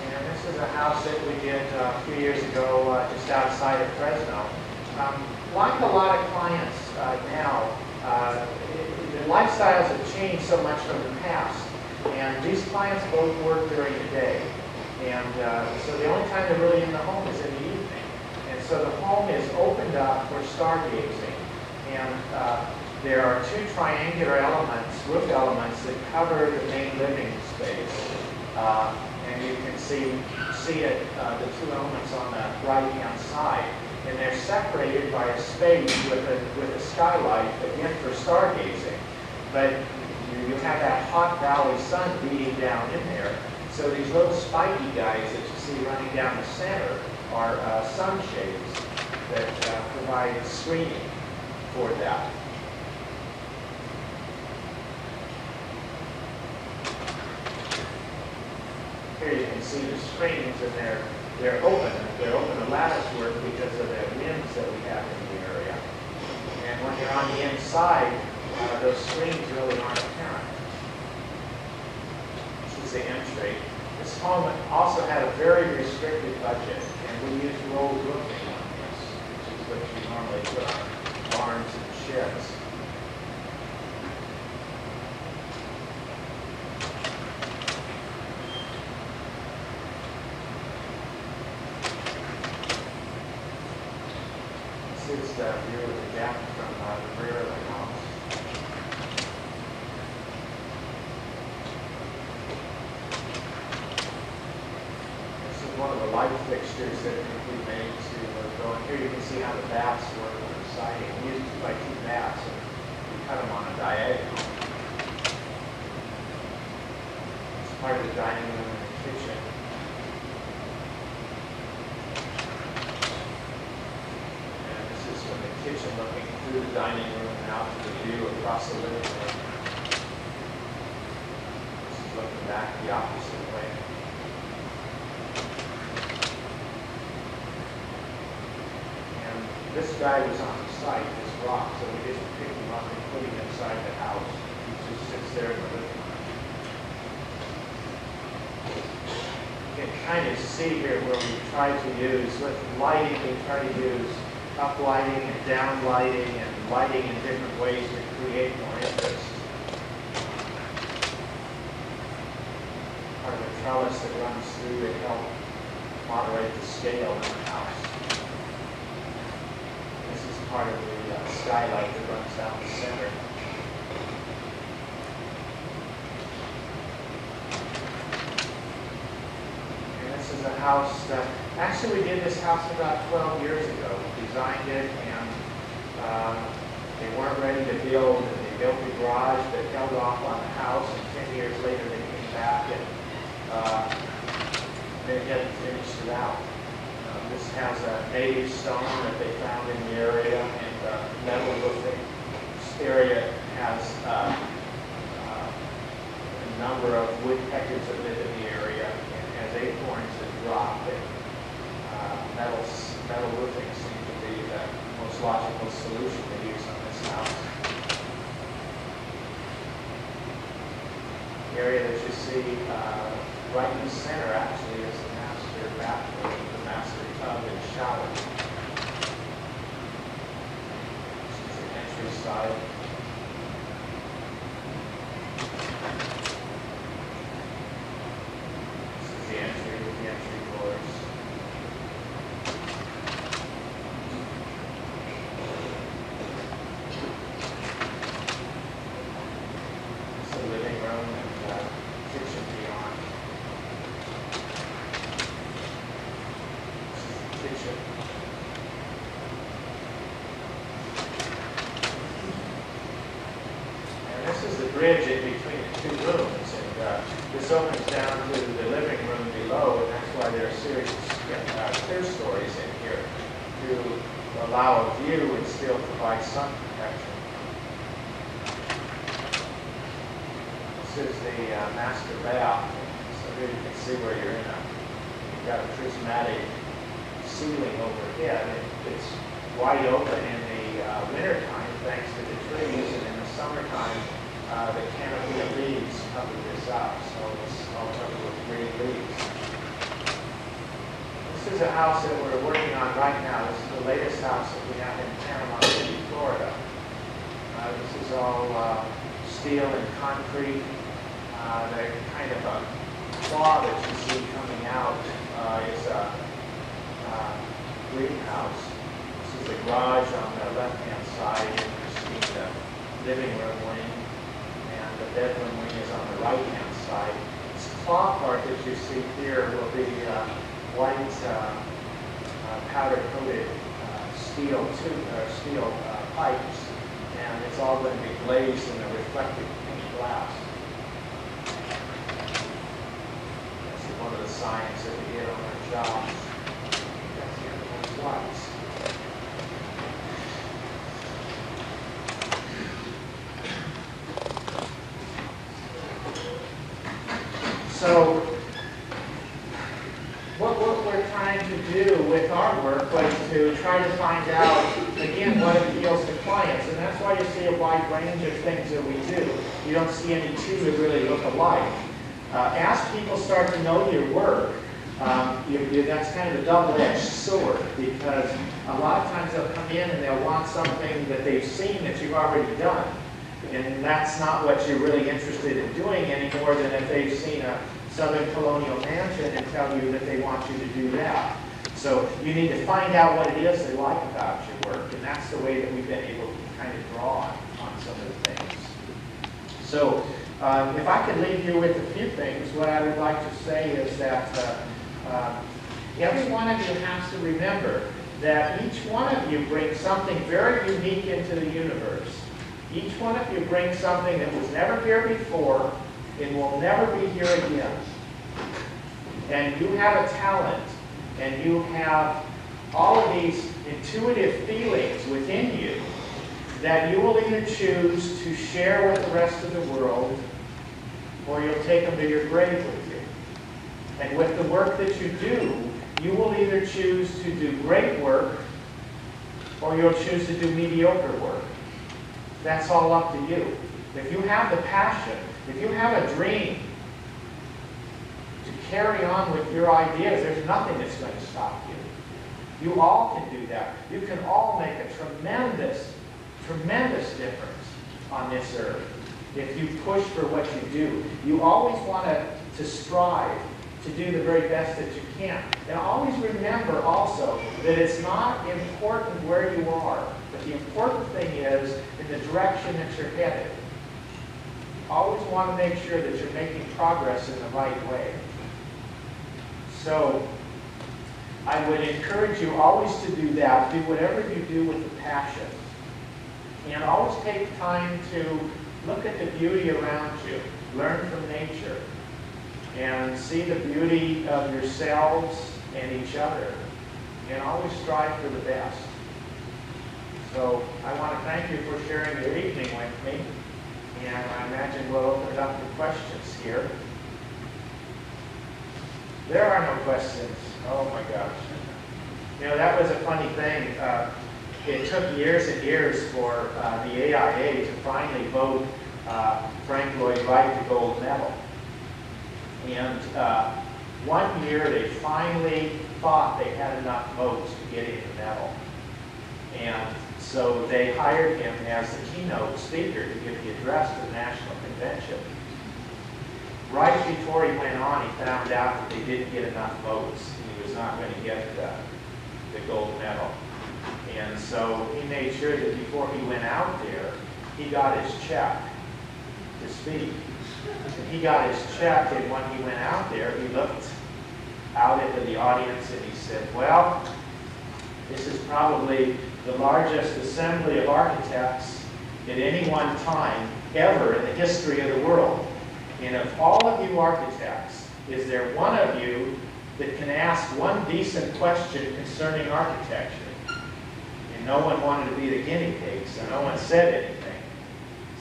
And this is a house that we did a few years ago just outside of Fresno. Like a lot of clients now, the lifestyles have changed so much from the past, and these clients both work during the day, and so the only time they're really in the home is in the evening, and so the home is opened up for stargazing, and there are two triangular elements, roof elements, that cover the main living space, and you can see it, the two elements on the right-hand side. And they're separated by a space with a skylight, again for stargazing. But you have that hot valley sun beating down in there. So these little spiky guys that you see running down the center are sunshades that provide screening for that. Here you can see the screens, and they're open. They're open to lattice work because of the winds that we have in the area. And when you're on the inside, those screens really aren't apparent. This is the entry. This home also had a very restricted budget, and we used rolled roofing on this, which is what you normally put on barns and sheds. This is the view of the gap from the rear of the house. This is one of the light fixtures that we made to go in here. You can see how the baths work on the siding. We used 2x2 baths, and we cut them on a diagonal. It's part of the dining room and the kitchen. Kitchen looking through the dining room and out to the view across the living room. This is looking back the opposite way. This guy was on the site, this rock, so we just picked him up and put him inside the house. He just sits there in the living room. You can kind of see here where we try to use, with lighting, we try to use up lighting and down lighting and lighting in different ways to create more interest. Part of the trellis that runs through to help moderate the scale in the house. This is part of the skylight that runs down the center. And this is a house that, actually we did this house about 12 years ago. We designed it and they weren't ready to build, and they built the garage that held off on the house, and 10 years later they came back and they hadn't finished it out. This has a native stone that they found in the area, and the metal roofing. This area has a number of woodpeckers that live in the area, and has acorns that drop, and metal roofing seems to be the most logical solution to use on this house. The area that you see right in the center actually is the master bathroom, the master tub and shower. This is the entry side. This is the entry with the entry doors. This is the living room and kitchen beyond. Kitchen. And this is the bridge in between the two rooms, and this opens down to the living room below, and that's why there are series of clear stories in here to allow a view and still provide sun protection. This is the master bath, so here you can see where you've got a prismatic ceiling overhead. It's wide open in the wintertime thanks to the trees, and in the summertime the canopy of leaves cover this up, so it's all covered with green leaves. This is a house that we're working on right now. This is the latest house that we have in Panama City, Florida. This is all steel and concrete. The kind of a claw that you see coming out is a greenhouse. This is the garage on the left-hand side, and you see the living room wing, and the bedroom wing is on the right-hand side. This claw part that you see here will be white powder-coated steel pipes, and it's all going to be glazed in a reflective pink glass. This is one of the signs that we get on our jobs. That's the other one's lights. So, what we're trying to do with our work was to try to find out, again, what appeals to clients. And that's why you see a wide range of things that we do. You don't see any two that really look alike. As people start to know your work, that's kind of a double-edged sword, because a lot of times they'll come in and they'll want something that they've seen that you've already done. And that's not what you're really interested in doing any more than if they've seen a Southern colonial mansion and tell you that they want you to do that. So you need to find out what it is they like about your work, and that's the way that we've been able to kind of draw on some of the things. So if I could leave you with a few things, what I would like to say is that every one of you has to remember that each one of you brings something very unique into the universe. Each one of you brings something that was never here before and will never be here again. And you have a talent, and you have all of these intuitive feelings within you that you will either choose to share with the rest of the world, or you'll take them to your grave with you. And with the work that you do, you will either choose to do great work, or you'll choose to do mediocre work. That's all up to you. If you have the passion, if you have a dream to carry on with your ideas, there's nothing that's going to stop you. You all can do that. You can all make a tremendous, tremendous difference on this earth if you push for what you do. You always want to strive to do the very best that you can. And always remember also that it's not important where you are, but the important thing is in the direction that you're headed. Always want to make sure that you're making progress in the right way. So I would encourage you always to do that. Do whatever you do with a passion. And always take time to look at the beauty around you. Learn from nature. And see the beauty of yourselves and each other. And always strive for the best. So I want to thank you for sharing your evening with me. And I imagine we'll open it up to questions here. There are no questions. Oh my gosh. You know, that was a funny thing. It took years and years for the AIA to finally vote Frank Lloyd Wright the gold medal. And one year they finally thought they had enough votes to get him the medal. And so they hired him as the keynote speaker to give the address to the National Convention. Right before he went on, he found out that they didn't get enough votes. He was not going to get the gold medal. And so he made sure that before he went out there, he got his check to speak. And he got his check, and when he went out there, he looked out into the audience and he said, well, this is probably the largest assembly of architects at any one time ever in the history of the world. And of all of you architects, is there one of you that can ask one decent question concerning architecture? And no one wanted to be the guinea pig, so no one said anything.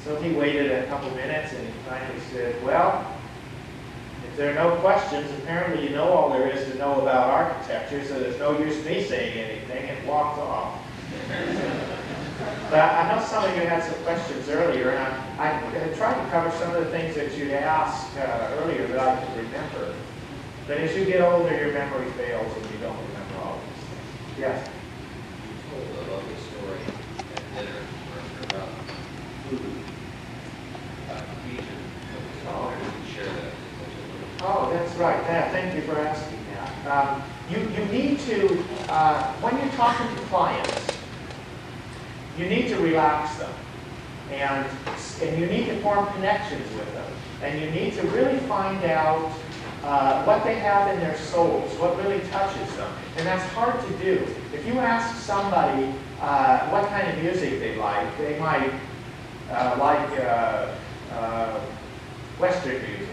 So he waited a couple minutes and he finally said, well, if there are no questions, apparently you know all there is to know about architecture, so there's no use me saying anything, and walked off. But I know some of you had some questions earlier, and I tried to cover some of the things that you'd asked earlier that I could remember. But as you get older, your memory fails and you don't remember all these things. Yes? You told a lovely story at dinner about food, about Egypt. I wonder if you could share that. Oh, that's right. Yeah, thank you for asking that. You need to, when you're talking to clients, you need to relax them. And you need to form connections with them. And you need to really find out what they have in their souls, what really touches them. And that's hard to do. If you ask somebody what kind of music they might like Western music,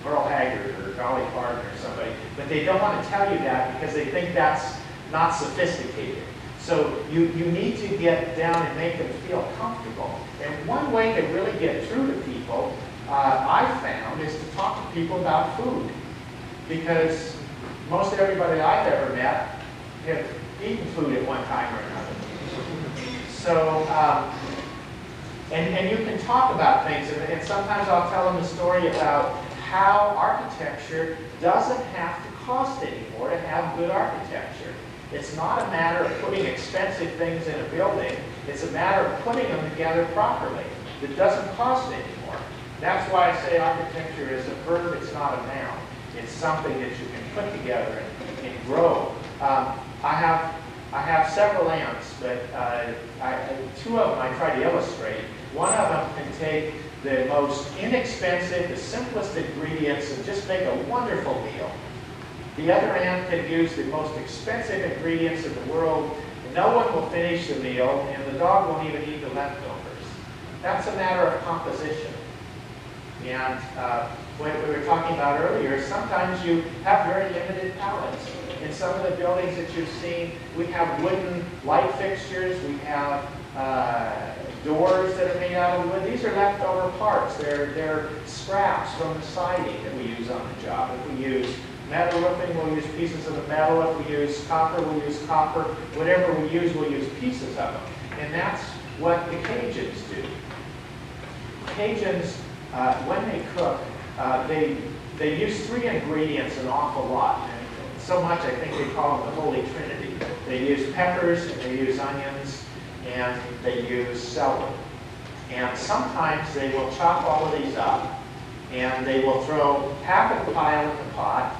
Merle Haggard or Dolly Parton or somebody, but they don't want to tell you that because they think that's not sophisticated. So you need to get down and make them feel comfortable. And one way to really get through to people, I've found, is to talk to people about food. Because most everybody I've ever met have eaten food at one time or another. So, and you can talk about things, and sometimes I'll tell them a story about how architecture doesn't have to cost anymore to have good architecture. It's not a matter of putting expensive things in a building. It's a matter of putting them together properly. It doesn't cost anymore. That's why I say architecture is a verb, it's not a noun. It's something that you can put together and grow. I have several aunts, but two of them I try to illustrate. One of them can take the most inexpensive, the simplest ingredients and just make a wonderful meal. The other aunt can use the most expensive ingredients in the world, and no one will finish the meal, and the dog won't even eat the leftovers. That's a matter of composition. And what we were talking about earlier, sometimes you have very limited palettes. In some of the buildings that you've seen, we have wooden light fixtures, we have doors that are made out of wood. These are leftover parts. They're scraps from the siding that we use on the job. If we use metal roofing, we'll use pieces of the metal. If we use copper, we'll use copper. Whatever we use, we'll use pieces of them. And that's what the Cajuns do. Cajuns, when they cook, they use 3 ingredients an awful lot. And so much, I think they call them the Holy Trinity. They use peppers, and they use onions, and they use celery. And sometimes they will chop all of these up, and they will throw half a pile in the pot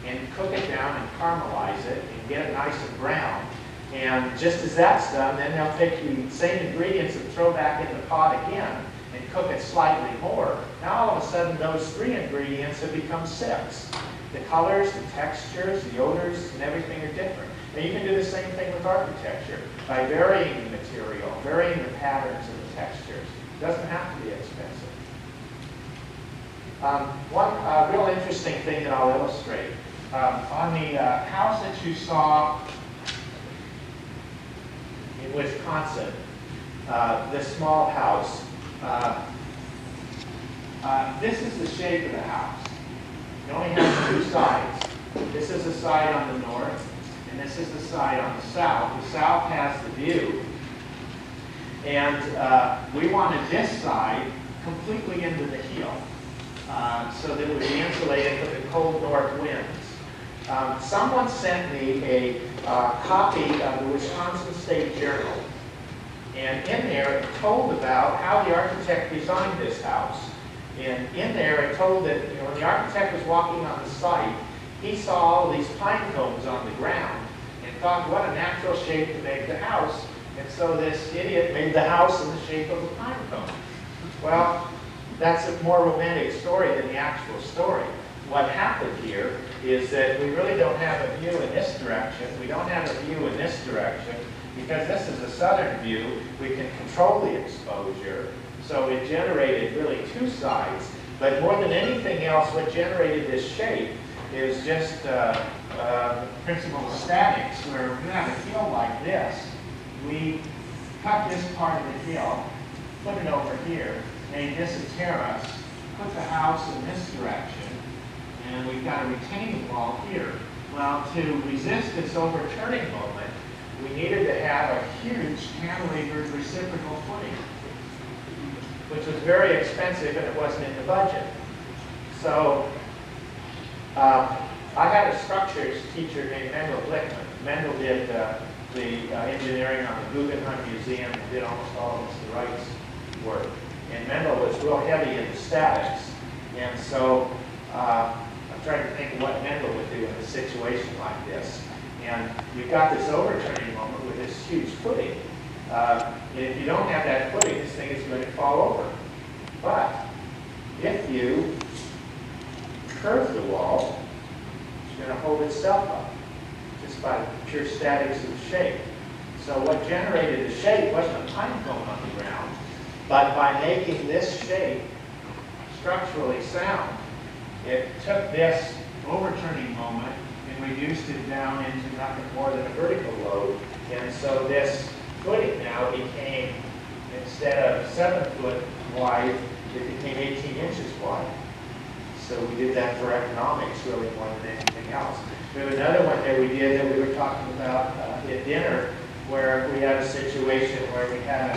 and cook it down and caramelize it and get it nice and brown. And just as that's done, then they'll take the same ingredients and throw back in the pot again and cook it slightly more. Now all of a sudden those 3 ingredients have become 6. The colors, the textures, the odors, and everything are different. And you can do the same thing with architecture by varying the material, varying the patterns and the textures. It doesn't have to be expensive. One real interesting thing that I'll illustrate. On the house that you saw in Wisconsin, this small house, this is the shape of the house. It only has 2 sides. This is the side on the north, and this is the side on the south. The south has the view. And we wanted this side completely into the heel, so that it would be insulated from the cold north winds. Someone sent me a copy of the Wisconsin State Journal, and in there it told about how the architect designed this house. And in there it told that when the architect was walking on the site, he saw all these pine cones on the ground and thought, what a natural shape to make the house. And so this idiot made the house in the shape of a pine cone. Well, that's a more romantic story than the actual story. What happened here is that we really don't have a view in this direction. We don't have a view in this direction. Because this is a southern view, we can control the exposure. So it generated really 2 sides. But more than anything else, what generated this shape is just principle of statics, where we have a hill like this. We cut this part of the hill, put it over here, made this a terrace, put the house in this direction, and we've got a retaining wall here. Well, to resist this overturning moment, we needed to have a huge cantilevered reciprocal footing, which was very expensive and it wasn't in the budget. So I had a structures teacher named Mendel Blickman. Mendel did the engineering on the Guggenheim Museum and did almost all of the rights work. And Mendel was real heavy in the statics. And so I'm trying to think of what Mendel would do in a situation like this. And you've got this overturning moment with this huge footing. If you don't have that footing, this thing is going to fall over. But if you curve the wall, it's going to hold itself up just by pure statics of the shape. So what generated the shape wasn't a pine cone on the ground, but by making this shape structurally sound, it took this overturning moment and reduced it down into nothing more than a vertical load. And so this footing now became, instead of 7 foot wide, it became 18 inches wide. So we did that for economics really more than anything else. We have another one that we did that we were talking about at dinner, where we had a situation where we had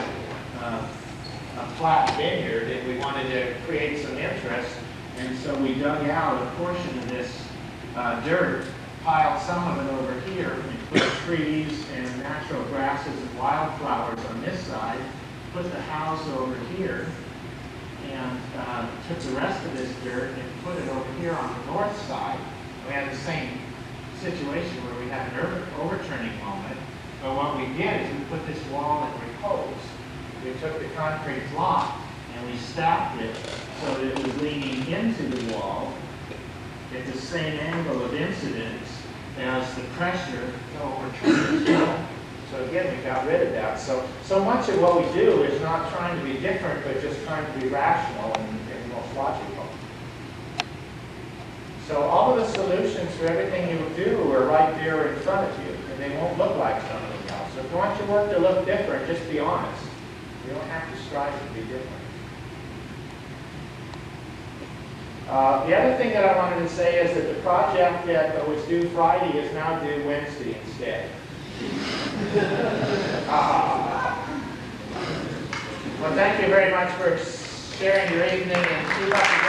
a flat vineyard and we wanted to create some interest. And so we dug out a portion of this dirt, piled some of it over here, and put trees and natural grasses and wildflowers on this side, put the house over here, and took the rest of this dirt and put it over here on the north side. We had the same situation where we had an overturning moment, but what we did is we put this wall in repose. We took the concrete block and we stacked it so that it was leaning into the wall at the same angle of incidence as the pressure to overturn the wall. So again, we got rid of that. So much of what we do is not trying to be different, but just trying to be rational and most logical. So all of the solutions for everything you do are right there in front of you, and they won't look like something else. So if you want your work to look different, just be honest. You don't have to strive to be different. The other thing that I wanted to say is that the project that was due Friday is now due Wednesday instead. Well, thank you very much for sharing your evening, and keep up the